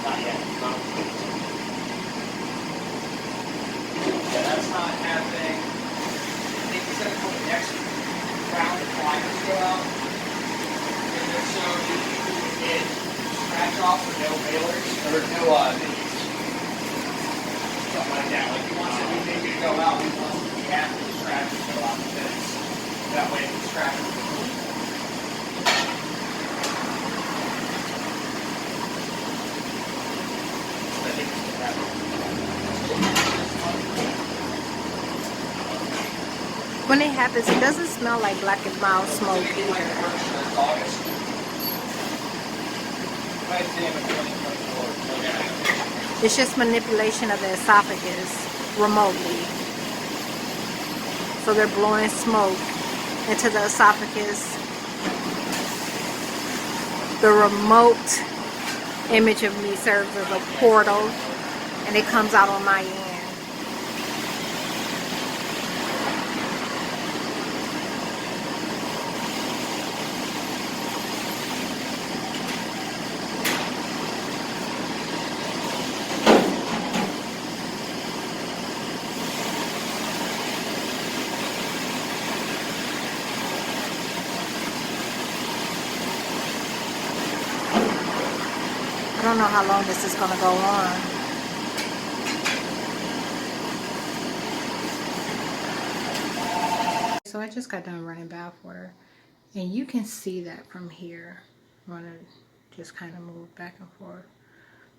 Not yet. No. Yeah, that's not happening. I think it's going to come next round of flyers go out. And they're so easy to get scratch off with no mailers or no minis. Something like that. Like he wants everything to go out. He wants to be after the scratches go out the fence. That way the scratches will go out. I think it's what When it happens, it doesn't smell like Black and Mild smoke either. It's just manipulation of the esophagus remotely. So they're blowing smoke into the esophagus. The remote image of me serves as a portal, and it comes out on my end. don't know how long this is going to go on. So I just got done running bath water, and you can see that from here. I'm going to just kind of move back and forth.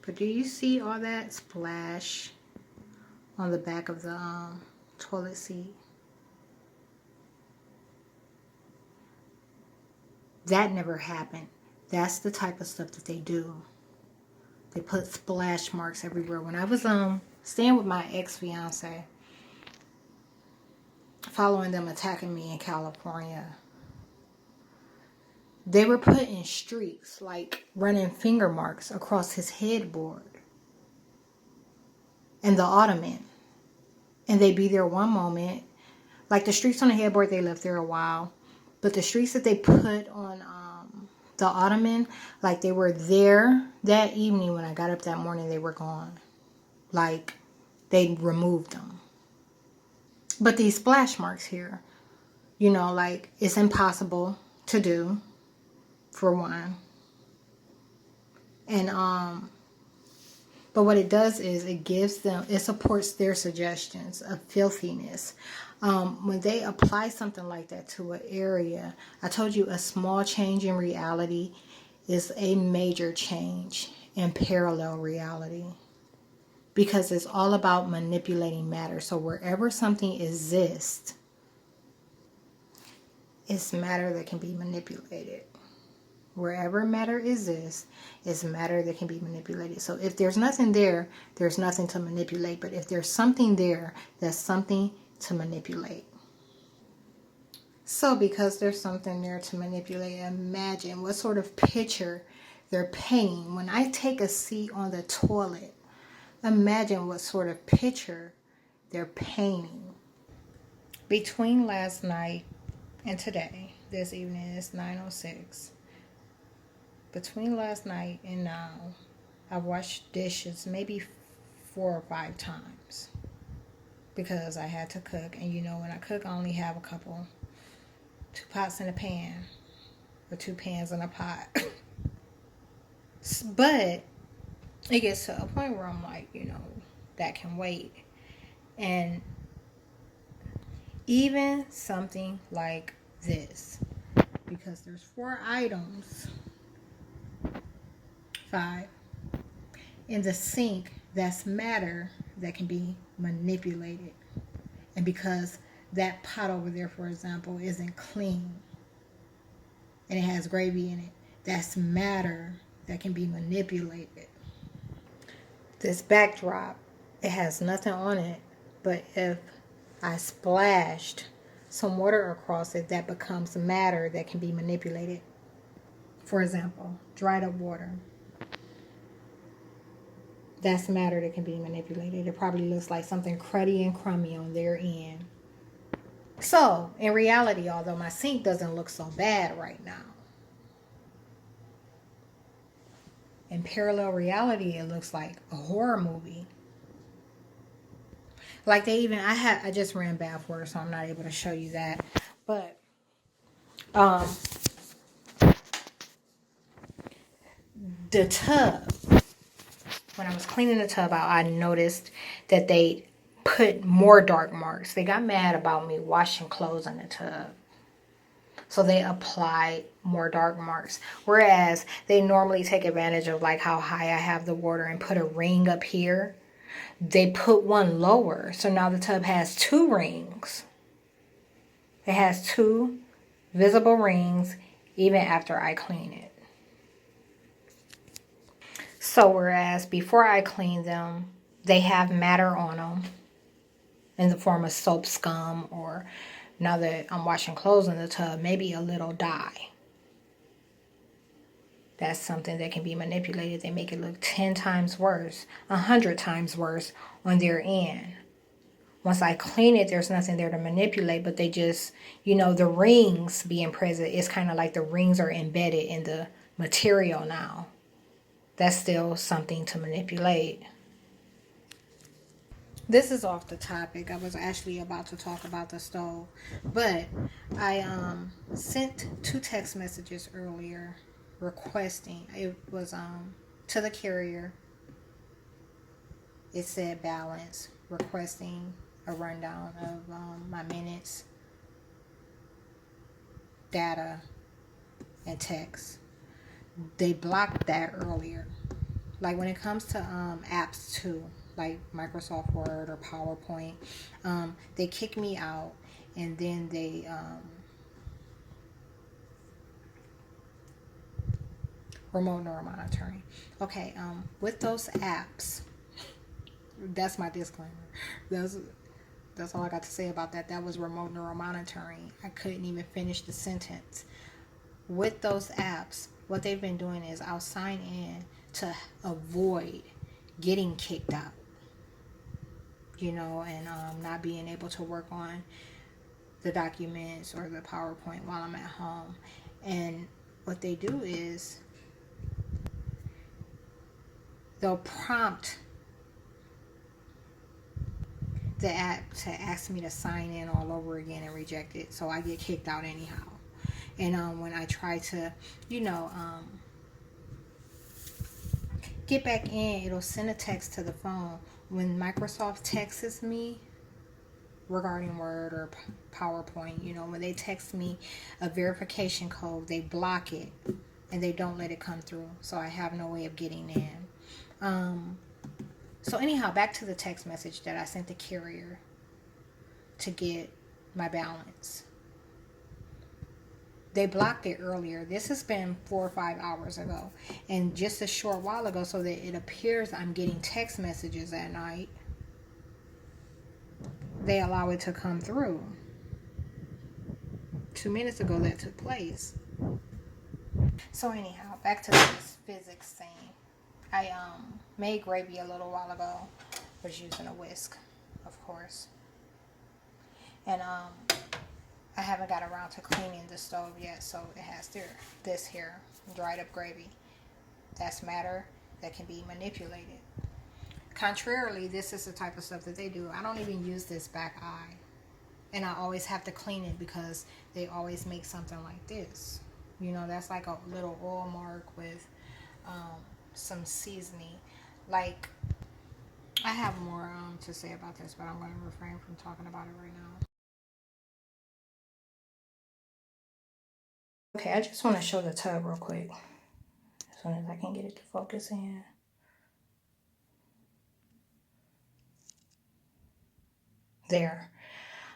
But do you see all that splash on the back of the toilet seat? That never happened. That's the type of stuff that they do. They put splash marks everywhere. When I was staying with my ex-fiance, following them attacking me in California, they were putting streaks, like running finger marks across his headboard and the ottoman. And they'd be there one moment. Like the streaks on the headboard, they left there a while. But the streaks that they put on the ottoman, like they were there that evening. When I got up that morning, they were gone. Like they removed them. But these splash marks here, you know, like it's impossible to do, for one. And but what it does is it supports their suggestions of filthiness. When they apply something like that to an area, I told you a small change in reality is a major change in parallel reality. Because it's all about manipulating matter. So wherever something exists, it's matter that can be manipulated. Wherever matter exists, it's matter that can be manipulated. So if there's nothing there, there's nothing to manipulate. But if there's something there, that's something to manipulate. So because there's something there to manipulate, imagine what sort of picture they're painting. When I take a seat on the toilet, imagine what sort of picture they're painting. Between last night and today, this evening is 9:06. Between last night and now, I've washed dishes maybe 4 or 5 times. Because I had to cook. And you know, when I cook, I only have 2 pots in a pan. Or 2 pans in a pot. But it gets to a point where I'm like, you know, that can wait. And even something like this, because there's 4 items, 5, in the sink, that's matter that can be manipulated. And because that pot over there, for example, isn't clean and it has gravy in it, that's matter that can be manipulated. This backdrop, it has nothing on it, but if I splashed some water across it, that becomes matter that can be manipulated. For example, dried up water. That's matter that can be manipulated. It probably looks like something cruddy and crummy on their end. So, in reality, although my sink doesn't look so bad right now, in parallel reality, it looks like a horror movie. Like I just ran bath water, so I'm not able to show you that. But, the tub, when I was cleaning the tub out, I noticed that they put more dark marks. They got mad about me washing clothes in the tub. So they applied more dark marks. Whereas they normally take advantage of like how high I have the water and put a ring up here. They put one lower. So now the tub has 2 rings. It has 2 visible rings even after I clean it. So whereas before I clean them, they have matter on them in the form of soap scum, or now that I'm washing clothes in the tub, maybe a little dye. That's something that can be manipulated. They make it look 10 times worse, 100 times worse on their end. Once I clean it, there's nothing there to manipulate, but they just, you know, the rings being present, it's kind of like the rings are embedded in the material now. That's still something to manipulate. This is off the topic. I was actually about to talk about the stove, but I sent 2 text messages earlier requesting. It was to the carrier. It said balance, requesting a rundown of my minutes, data, and text. They blocked that earlier. Like when it comes to apps too, like Microsoft Word or PowerPoint, they kick me out, and then they remote neural monitoring. Okay, with those apps, that's my disclaimer. That's all I got to say about that. That was remote neural monitoring. I couldn't even finish the sentence. With those apps, what they've been doing is I'll sign in to avoid getting kicked out, you know, and not being able to work on the documents or the PowerPoint while I'm at home. And what they do is they'll prompt the app to ask me to sign in all over again and reject it, so I get kicked out anyhow. And when I try to, you know, get back in, it'll send a text to the phone. When Microsoft texts me regarding Word or PowerPoint, you know, when they text me a verification code, they block it and they don't let it come through, so I have no way of getting in. So anyhow, back to the text message that I sent the carrier to get my balance. They blocked it earlier. This has been 4 or 5 hours ago. And just a short while ago, so that it appears I'm getting text messages at night, they allow it to come through. 2 minutes ago that took place. So anyhow, back to this physics thing. I made gravy a little while ago. Was using a whisk, of course. And I haven't got around to cleaning the stove yet, so it has this here, dried up gravy. That's matter that can be manipulated. Contrarily, this is the type of stuff that they do. I don't even use this back eye. And I always have to clean it because they always make something like this. You know, that's like a little oil mark with some seasoning. Like, I have more to say about this, but I'm going to refrain from talking about it right now. Okay, I just want to show the tub real quick, as soon as I can get it to focus in. There.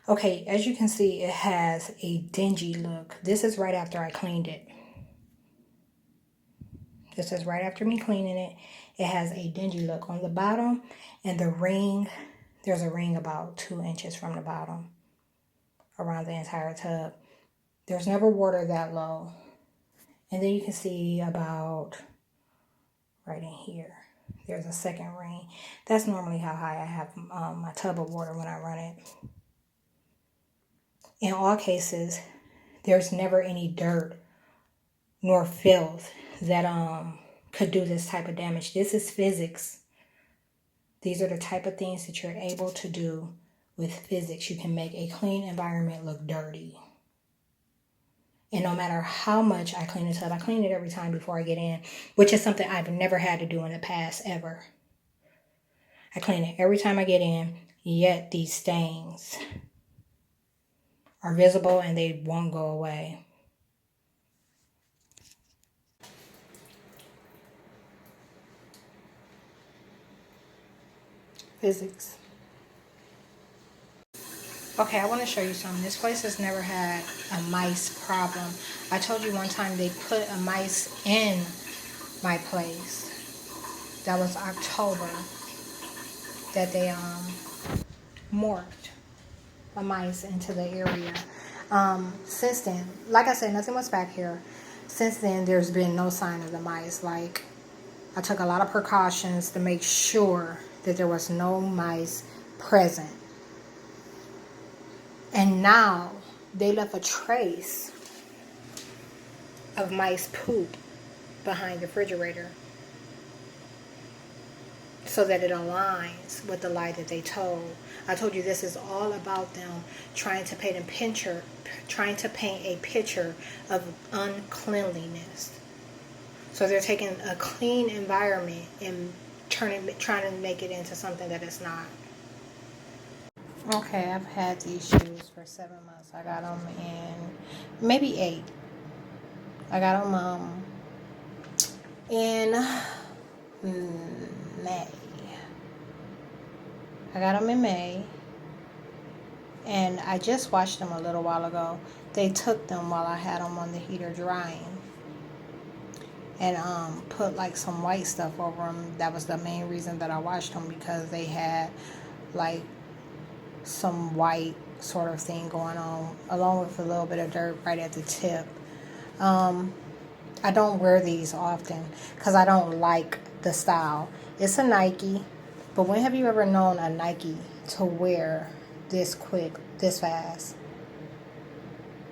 Okay, as you can see, it has a dingy look. This is right after I cleaned it. This is right after me cleaning it. It has a dingy look on the bottom, and the ring, there's a ring about 2 inches from the bottom around the entire tub. There's never water that low. And then you can see about right in here, there's a second ring. That's normally how high I have my tub of water when I run it. In all cases, there's never any dirt nor filth that could do this type of damage. This is physics. These are the type of things that you're able to do with physics. You can make a clean environment look dirty. And no matter how much I clean the tub, I clean it every time before I get in, which is something I've never had to do in the past ever. I clean it every time I get in, yet these stains are visible and they won't go away. Physics. Okay, I want to show you something. This place has never had a mice problem. I told you one time they put a mice in my place. That was October. That they morphed a mice into the area. Since then, like I said, nothing was back here. Since then, there's been no sign of the mice. Like, I took a lot of precautions to make sure that there was no mice present. And now they left a trace of mice poop behind the refrigerator so that it aligns with the lie that they told. I told you this is all about them trying to paint a picture of uncleanliness. So they're taking a clean environment and trying to make it into something that it's not. Okay, I've had these shoes for 7 months. I got them in maybe 8. I got them in May. I got them in May, and I just washed them a little while ago. They took them while I had them on the heater drying, and put like some white stuff over them. That was the main reason that I washed them, because they had like some white sort of thing going on, along with a little bit of dirt right at the tip. I don't wear these often because I don't like the style. It's a Nike, but when have you ever known a Nike to wear this quick, this fast?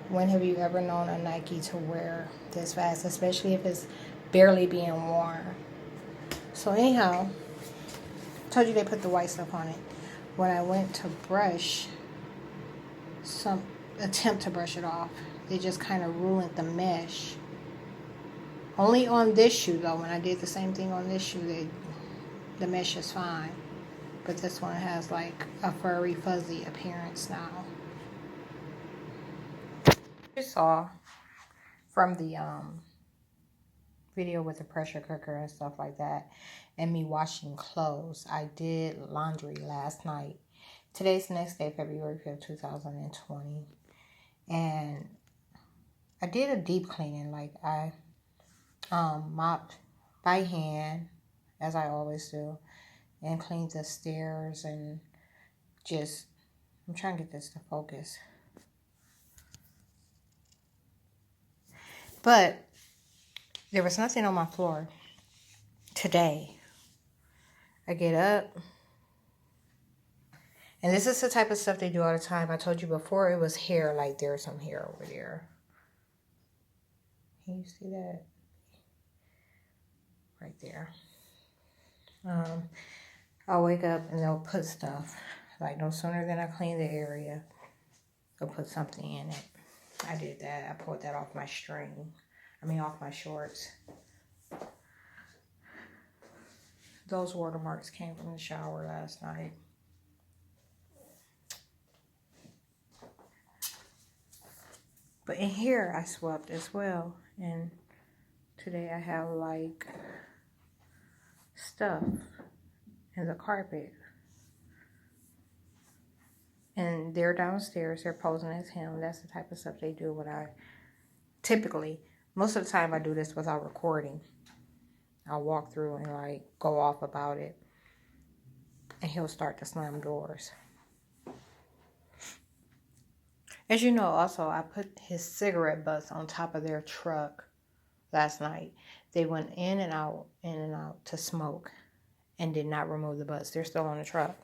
When have you ever known a Nike to wear this fast, especially if it's barely being worn? So anyhow, told you they put the white stuff on it. When I went to attempt to brush it off, they just kind of ruined the mesh. Only on this shoe though. When I did the same thing on this shoe, the mesh is fine. But this one has like a furry, fuzzy appearance now. You saw from the video with the pressure cooker and stuff like that, and me washing clothes. I did laundry last night. Today's the next day, February 5th, 2020. And I did a deep cleaning. Like I mopped by hand, as I always do, and cleaned the stairs and just, I'm trying to get this to focus. But there was nothing on my floor today. I get up, and this is the type of stuff they do all the time. I told you before it was hair, like there's some hair over there. Can you see that? Right there. I'll wake up and they'll put stuff. Like no sooner than I clean the area, they'll put something in it. I did that. I pulled that off my off my shorts. Those watermarks came from the shower last night. But in here, I swept as well. And today I have like stuff in the carpet. And they're downstairs. They're posing as him. That's the type of stuff they do when typically, most of the time I do this without recording. I'll walk through and like go off about it. And he'll start to slam doors. As you know, also, I put his cigarette butts on top of their truck last night. They went in and out to smoke and did not remove the butts. They're still on the truck.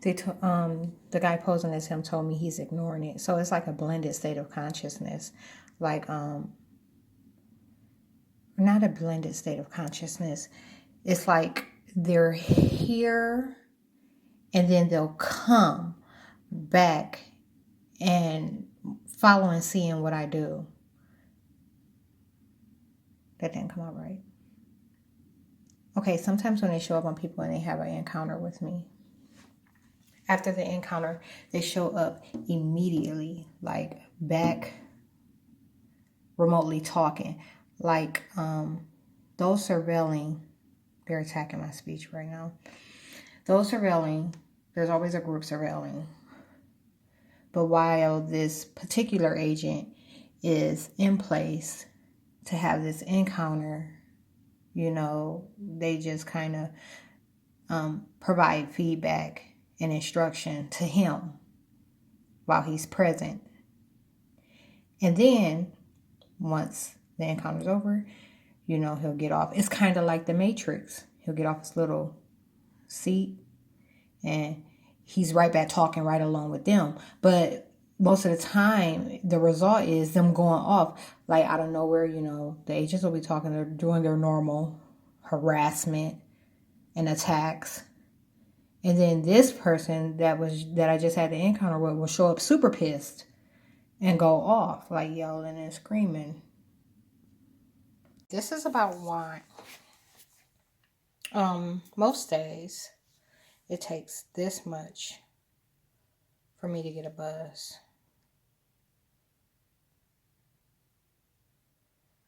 The guy posing as him told me he's ignoring it. So it's like a blended state of consciousness. Like, not a blended state of consciousness. It's like they're here and then they'll come back and follow and seeing what I do. That didn't come out right. Okay, sometimes when they show up on people and they have an encounter with me, after the encounter, they show up immediately, like back remotely talking. Like those surveilling, they're attacking my speech right now. Those surveilling, there's always a group surveilling. But while this particular agent is in place to have this encounter, they just kind of provide feedback and instruction to him while he's present. And then once the encounter's over, he'll get off. It's kind of like the Matrix. He'll get off his little seat and he's right back talking right along with them. But most of the time, the result is them going off. Like out of nowhere, the agents will be talking. They're doing their normal harassment and attacks. And then this person that I just had the encounter with will show up super pissed and go off, like yelling and screaming. This is about wine. Most days it takes this much for me to get a buzz.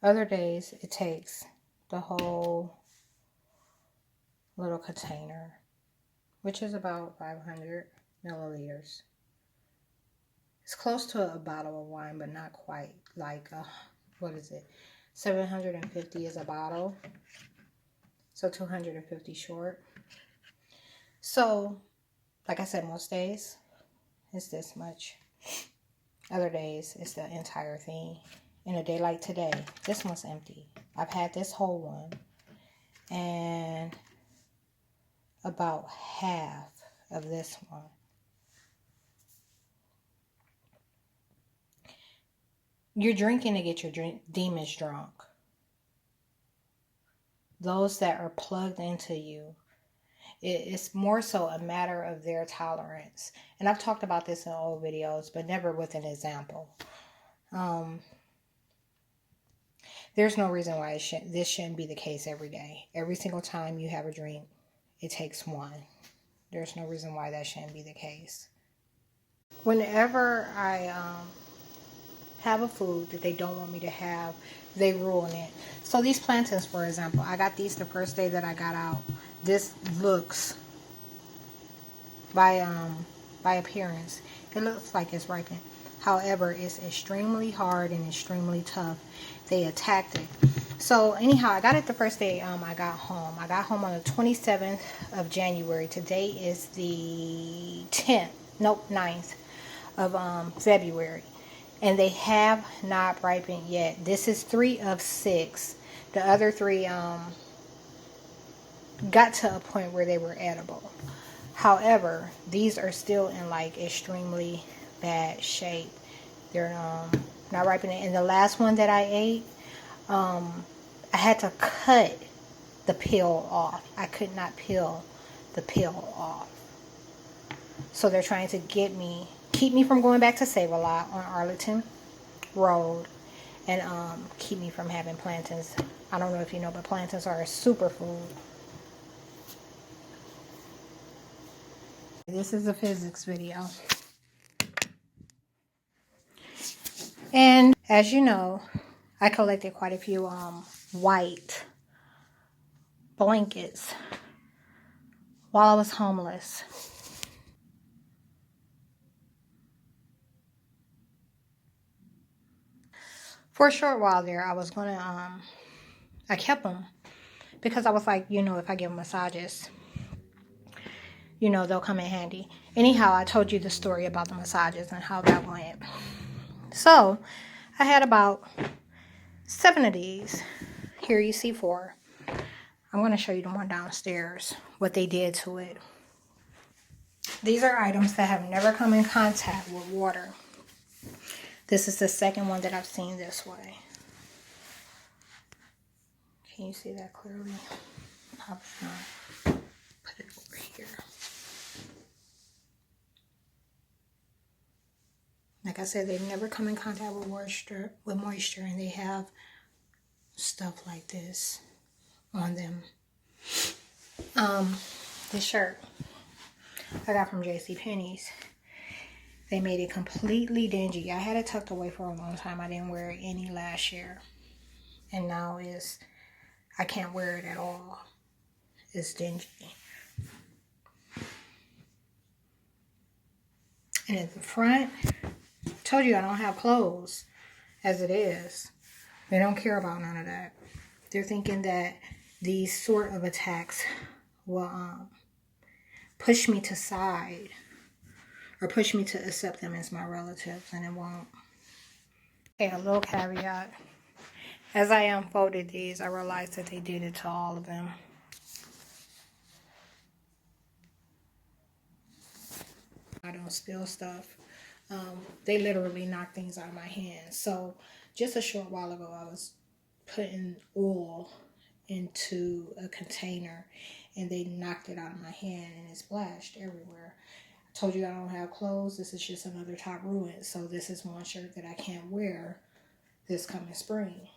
Other days it takes the whole little container, which is about 500 milliliters. It's close to a bottle of wine, but not quite. Like, what is it? 750 is a bottle. So 250 short. So, like I said, most days it's this much. Other days it's the entire thing. In a day like today, this one's empty. I've had this whole one. And about half of this one. You're drinking to get your demons drunk. Those that are plugged into you. It's more so a matter of their tolerance. And I've talked about this in old videos, but never with an example. There's no reason why this shouldn't be the case every day. Every single time you have a drink, it takes one. There's no reason why that shouldn't be the case. Whenever I have a food that they don't want me to have, they ruin it. So these plantains, for example, I got these the first day that I got out. This looks, by appearance, it looks like it's ripened. However, it's extremely hard and extremely tough. They attacked it. So anyhow, I got it the first day I got home. I got home on the 27th of January. Today is the 9th of February. And they have not ripened yet. This is 3 of 6. The other 3 got to a point where they were edible. However, these are still in like extremely bad shape. They're not ripening. And the last one that I ate, I had to cut the peel off. I could not peel the peel off. So they're trying to keep me from going back to Save-A-Lot on Arlington Road and keep me from having plantains. I don't know if you know, but plantains are a superfood. This is a physics video. And as you know, I collected quite a few white blankets while I was homeless. For a short while there, I was gonna, I kept them because I was like, if I give them massages, they'll come in handy. Anyhow, I told you the story about the massages and how that went. So, I had about 7 of these. Here you see 4. I'm going to show you the one downstairs, what they did to it. These are items that have never come in contact with water. This is the second one that I've seen this way. Can you see that clearly? I'll put it over here. Like I said, they've never come in contact with moisture, and they have stuff like this on them. This shirt I got from JCPenney's. They made it completely dingy. I had it tucked away for a long time. I didn't wear it any last year. And now I can't wear it at all. It's dingy. And at the front, I told you I don't have clothes as it is. They don't care about none of that. They're thinking that these sort of attacks will push me to side or push me to accept them as my relatives, and it won't. Okay, a little caveat. As I unfolded these, I realized that they did it to all of them. I don't spill stuff. They literally knock things out of my hands. So just a short while ago, I was putting oil into a container and they knocked it out of my hand and it splashed everywhere. I told you I don't have clothes. This is just another top ruined. So this is one shirt that I can't wear this coming spring.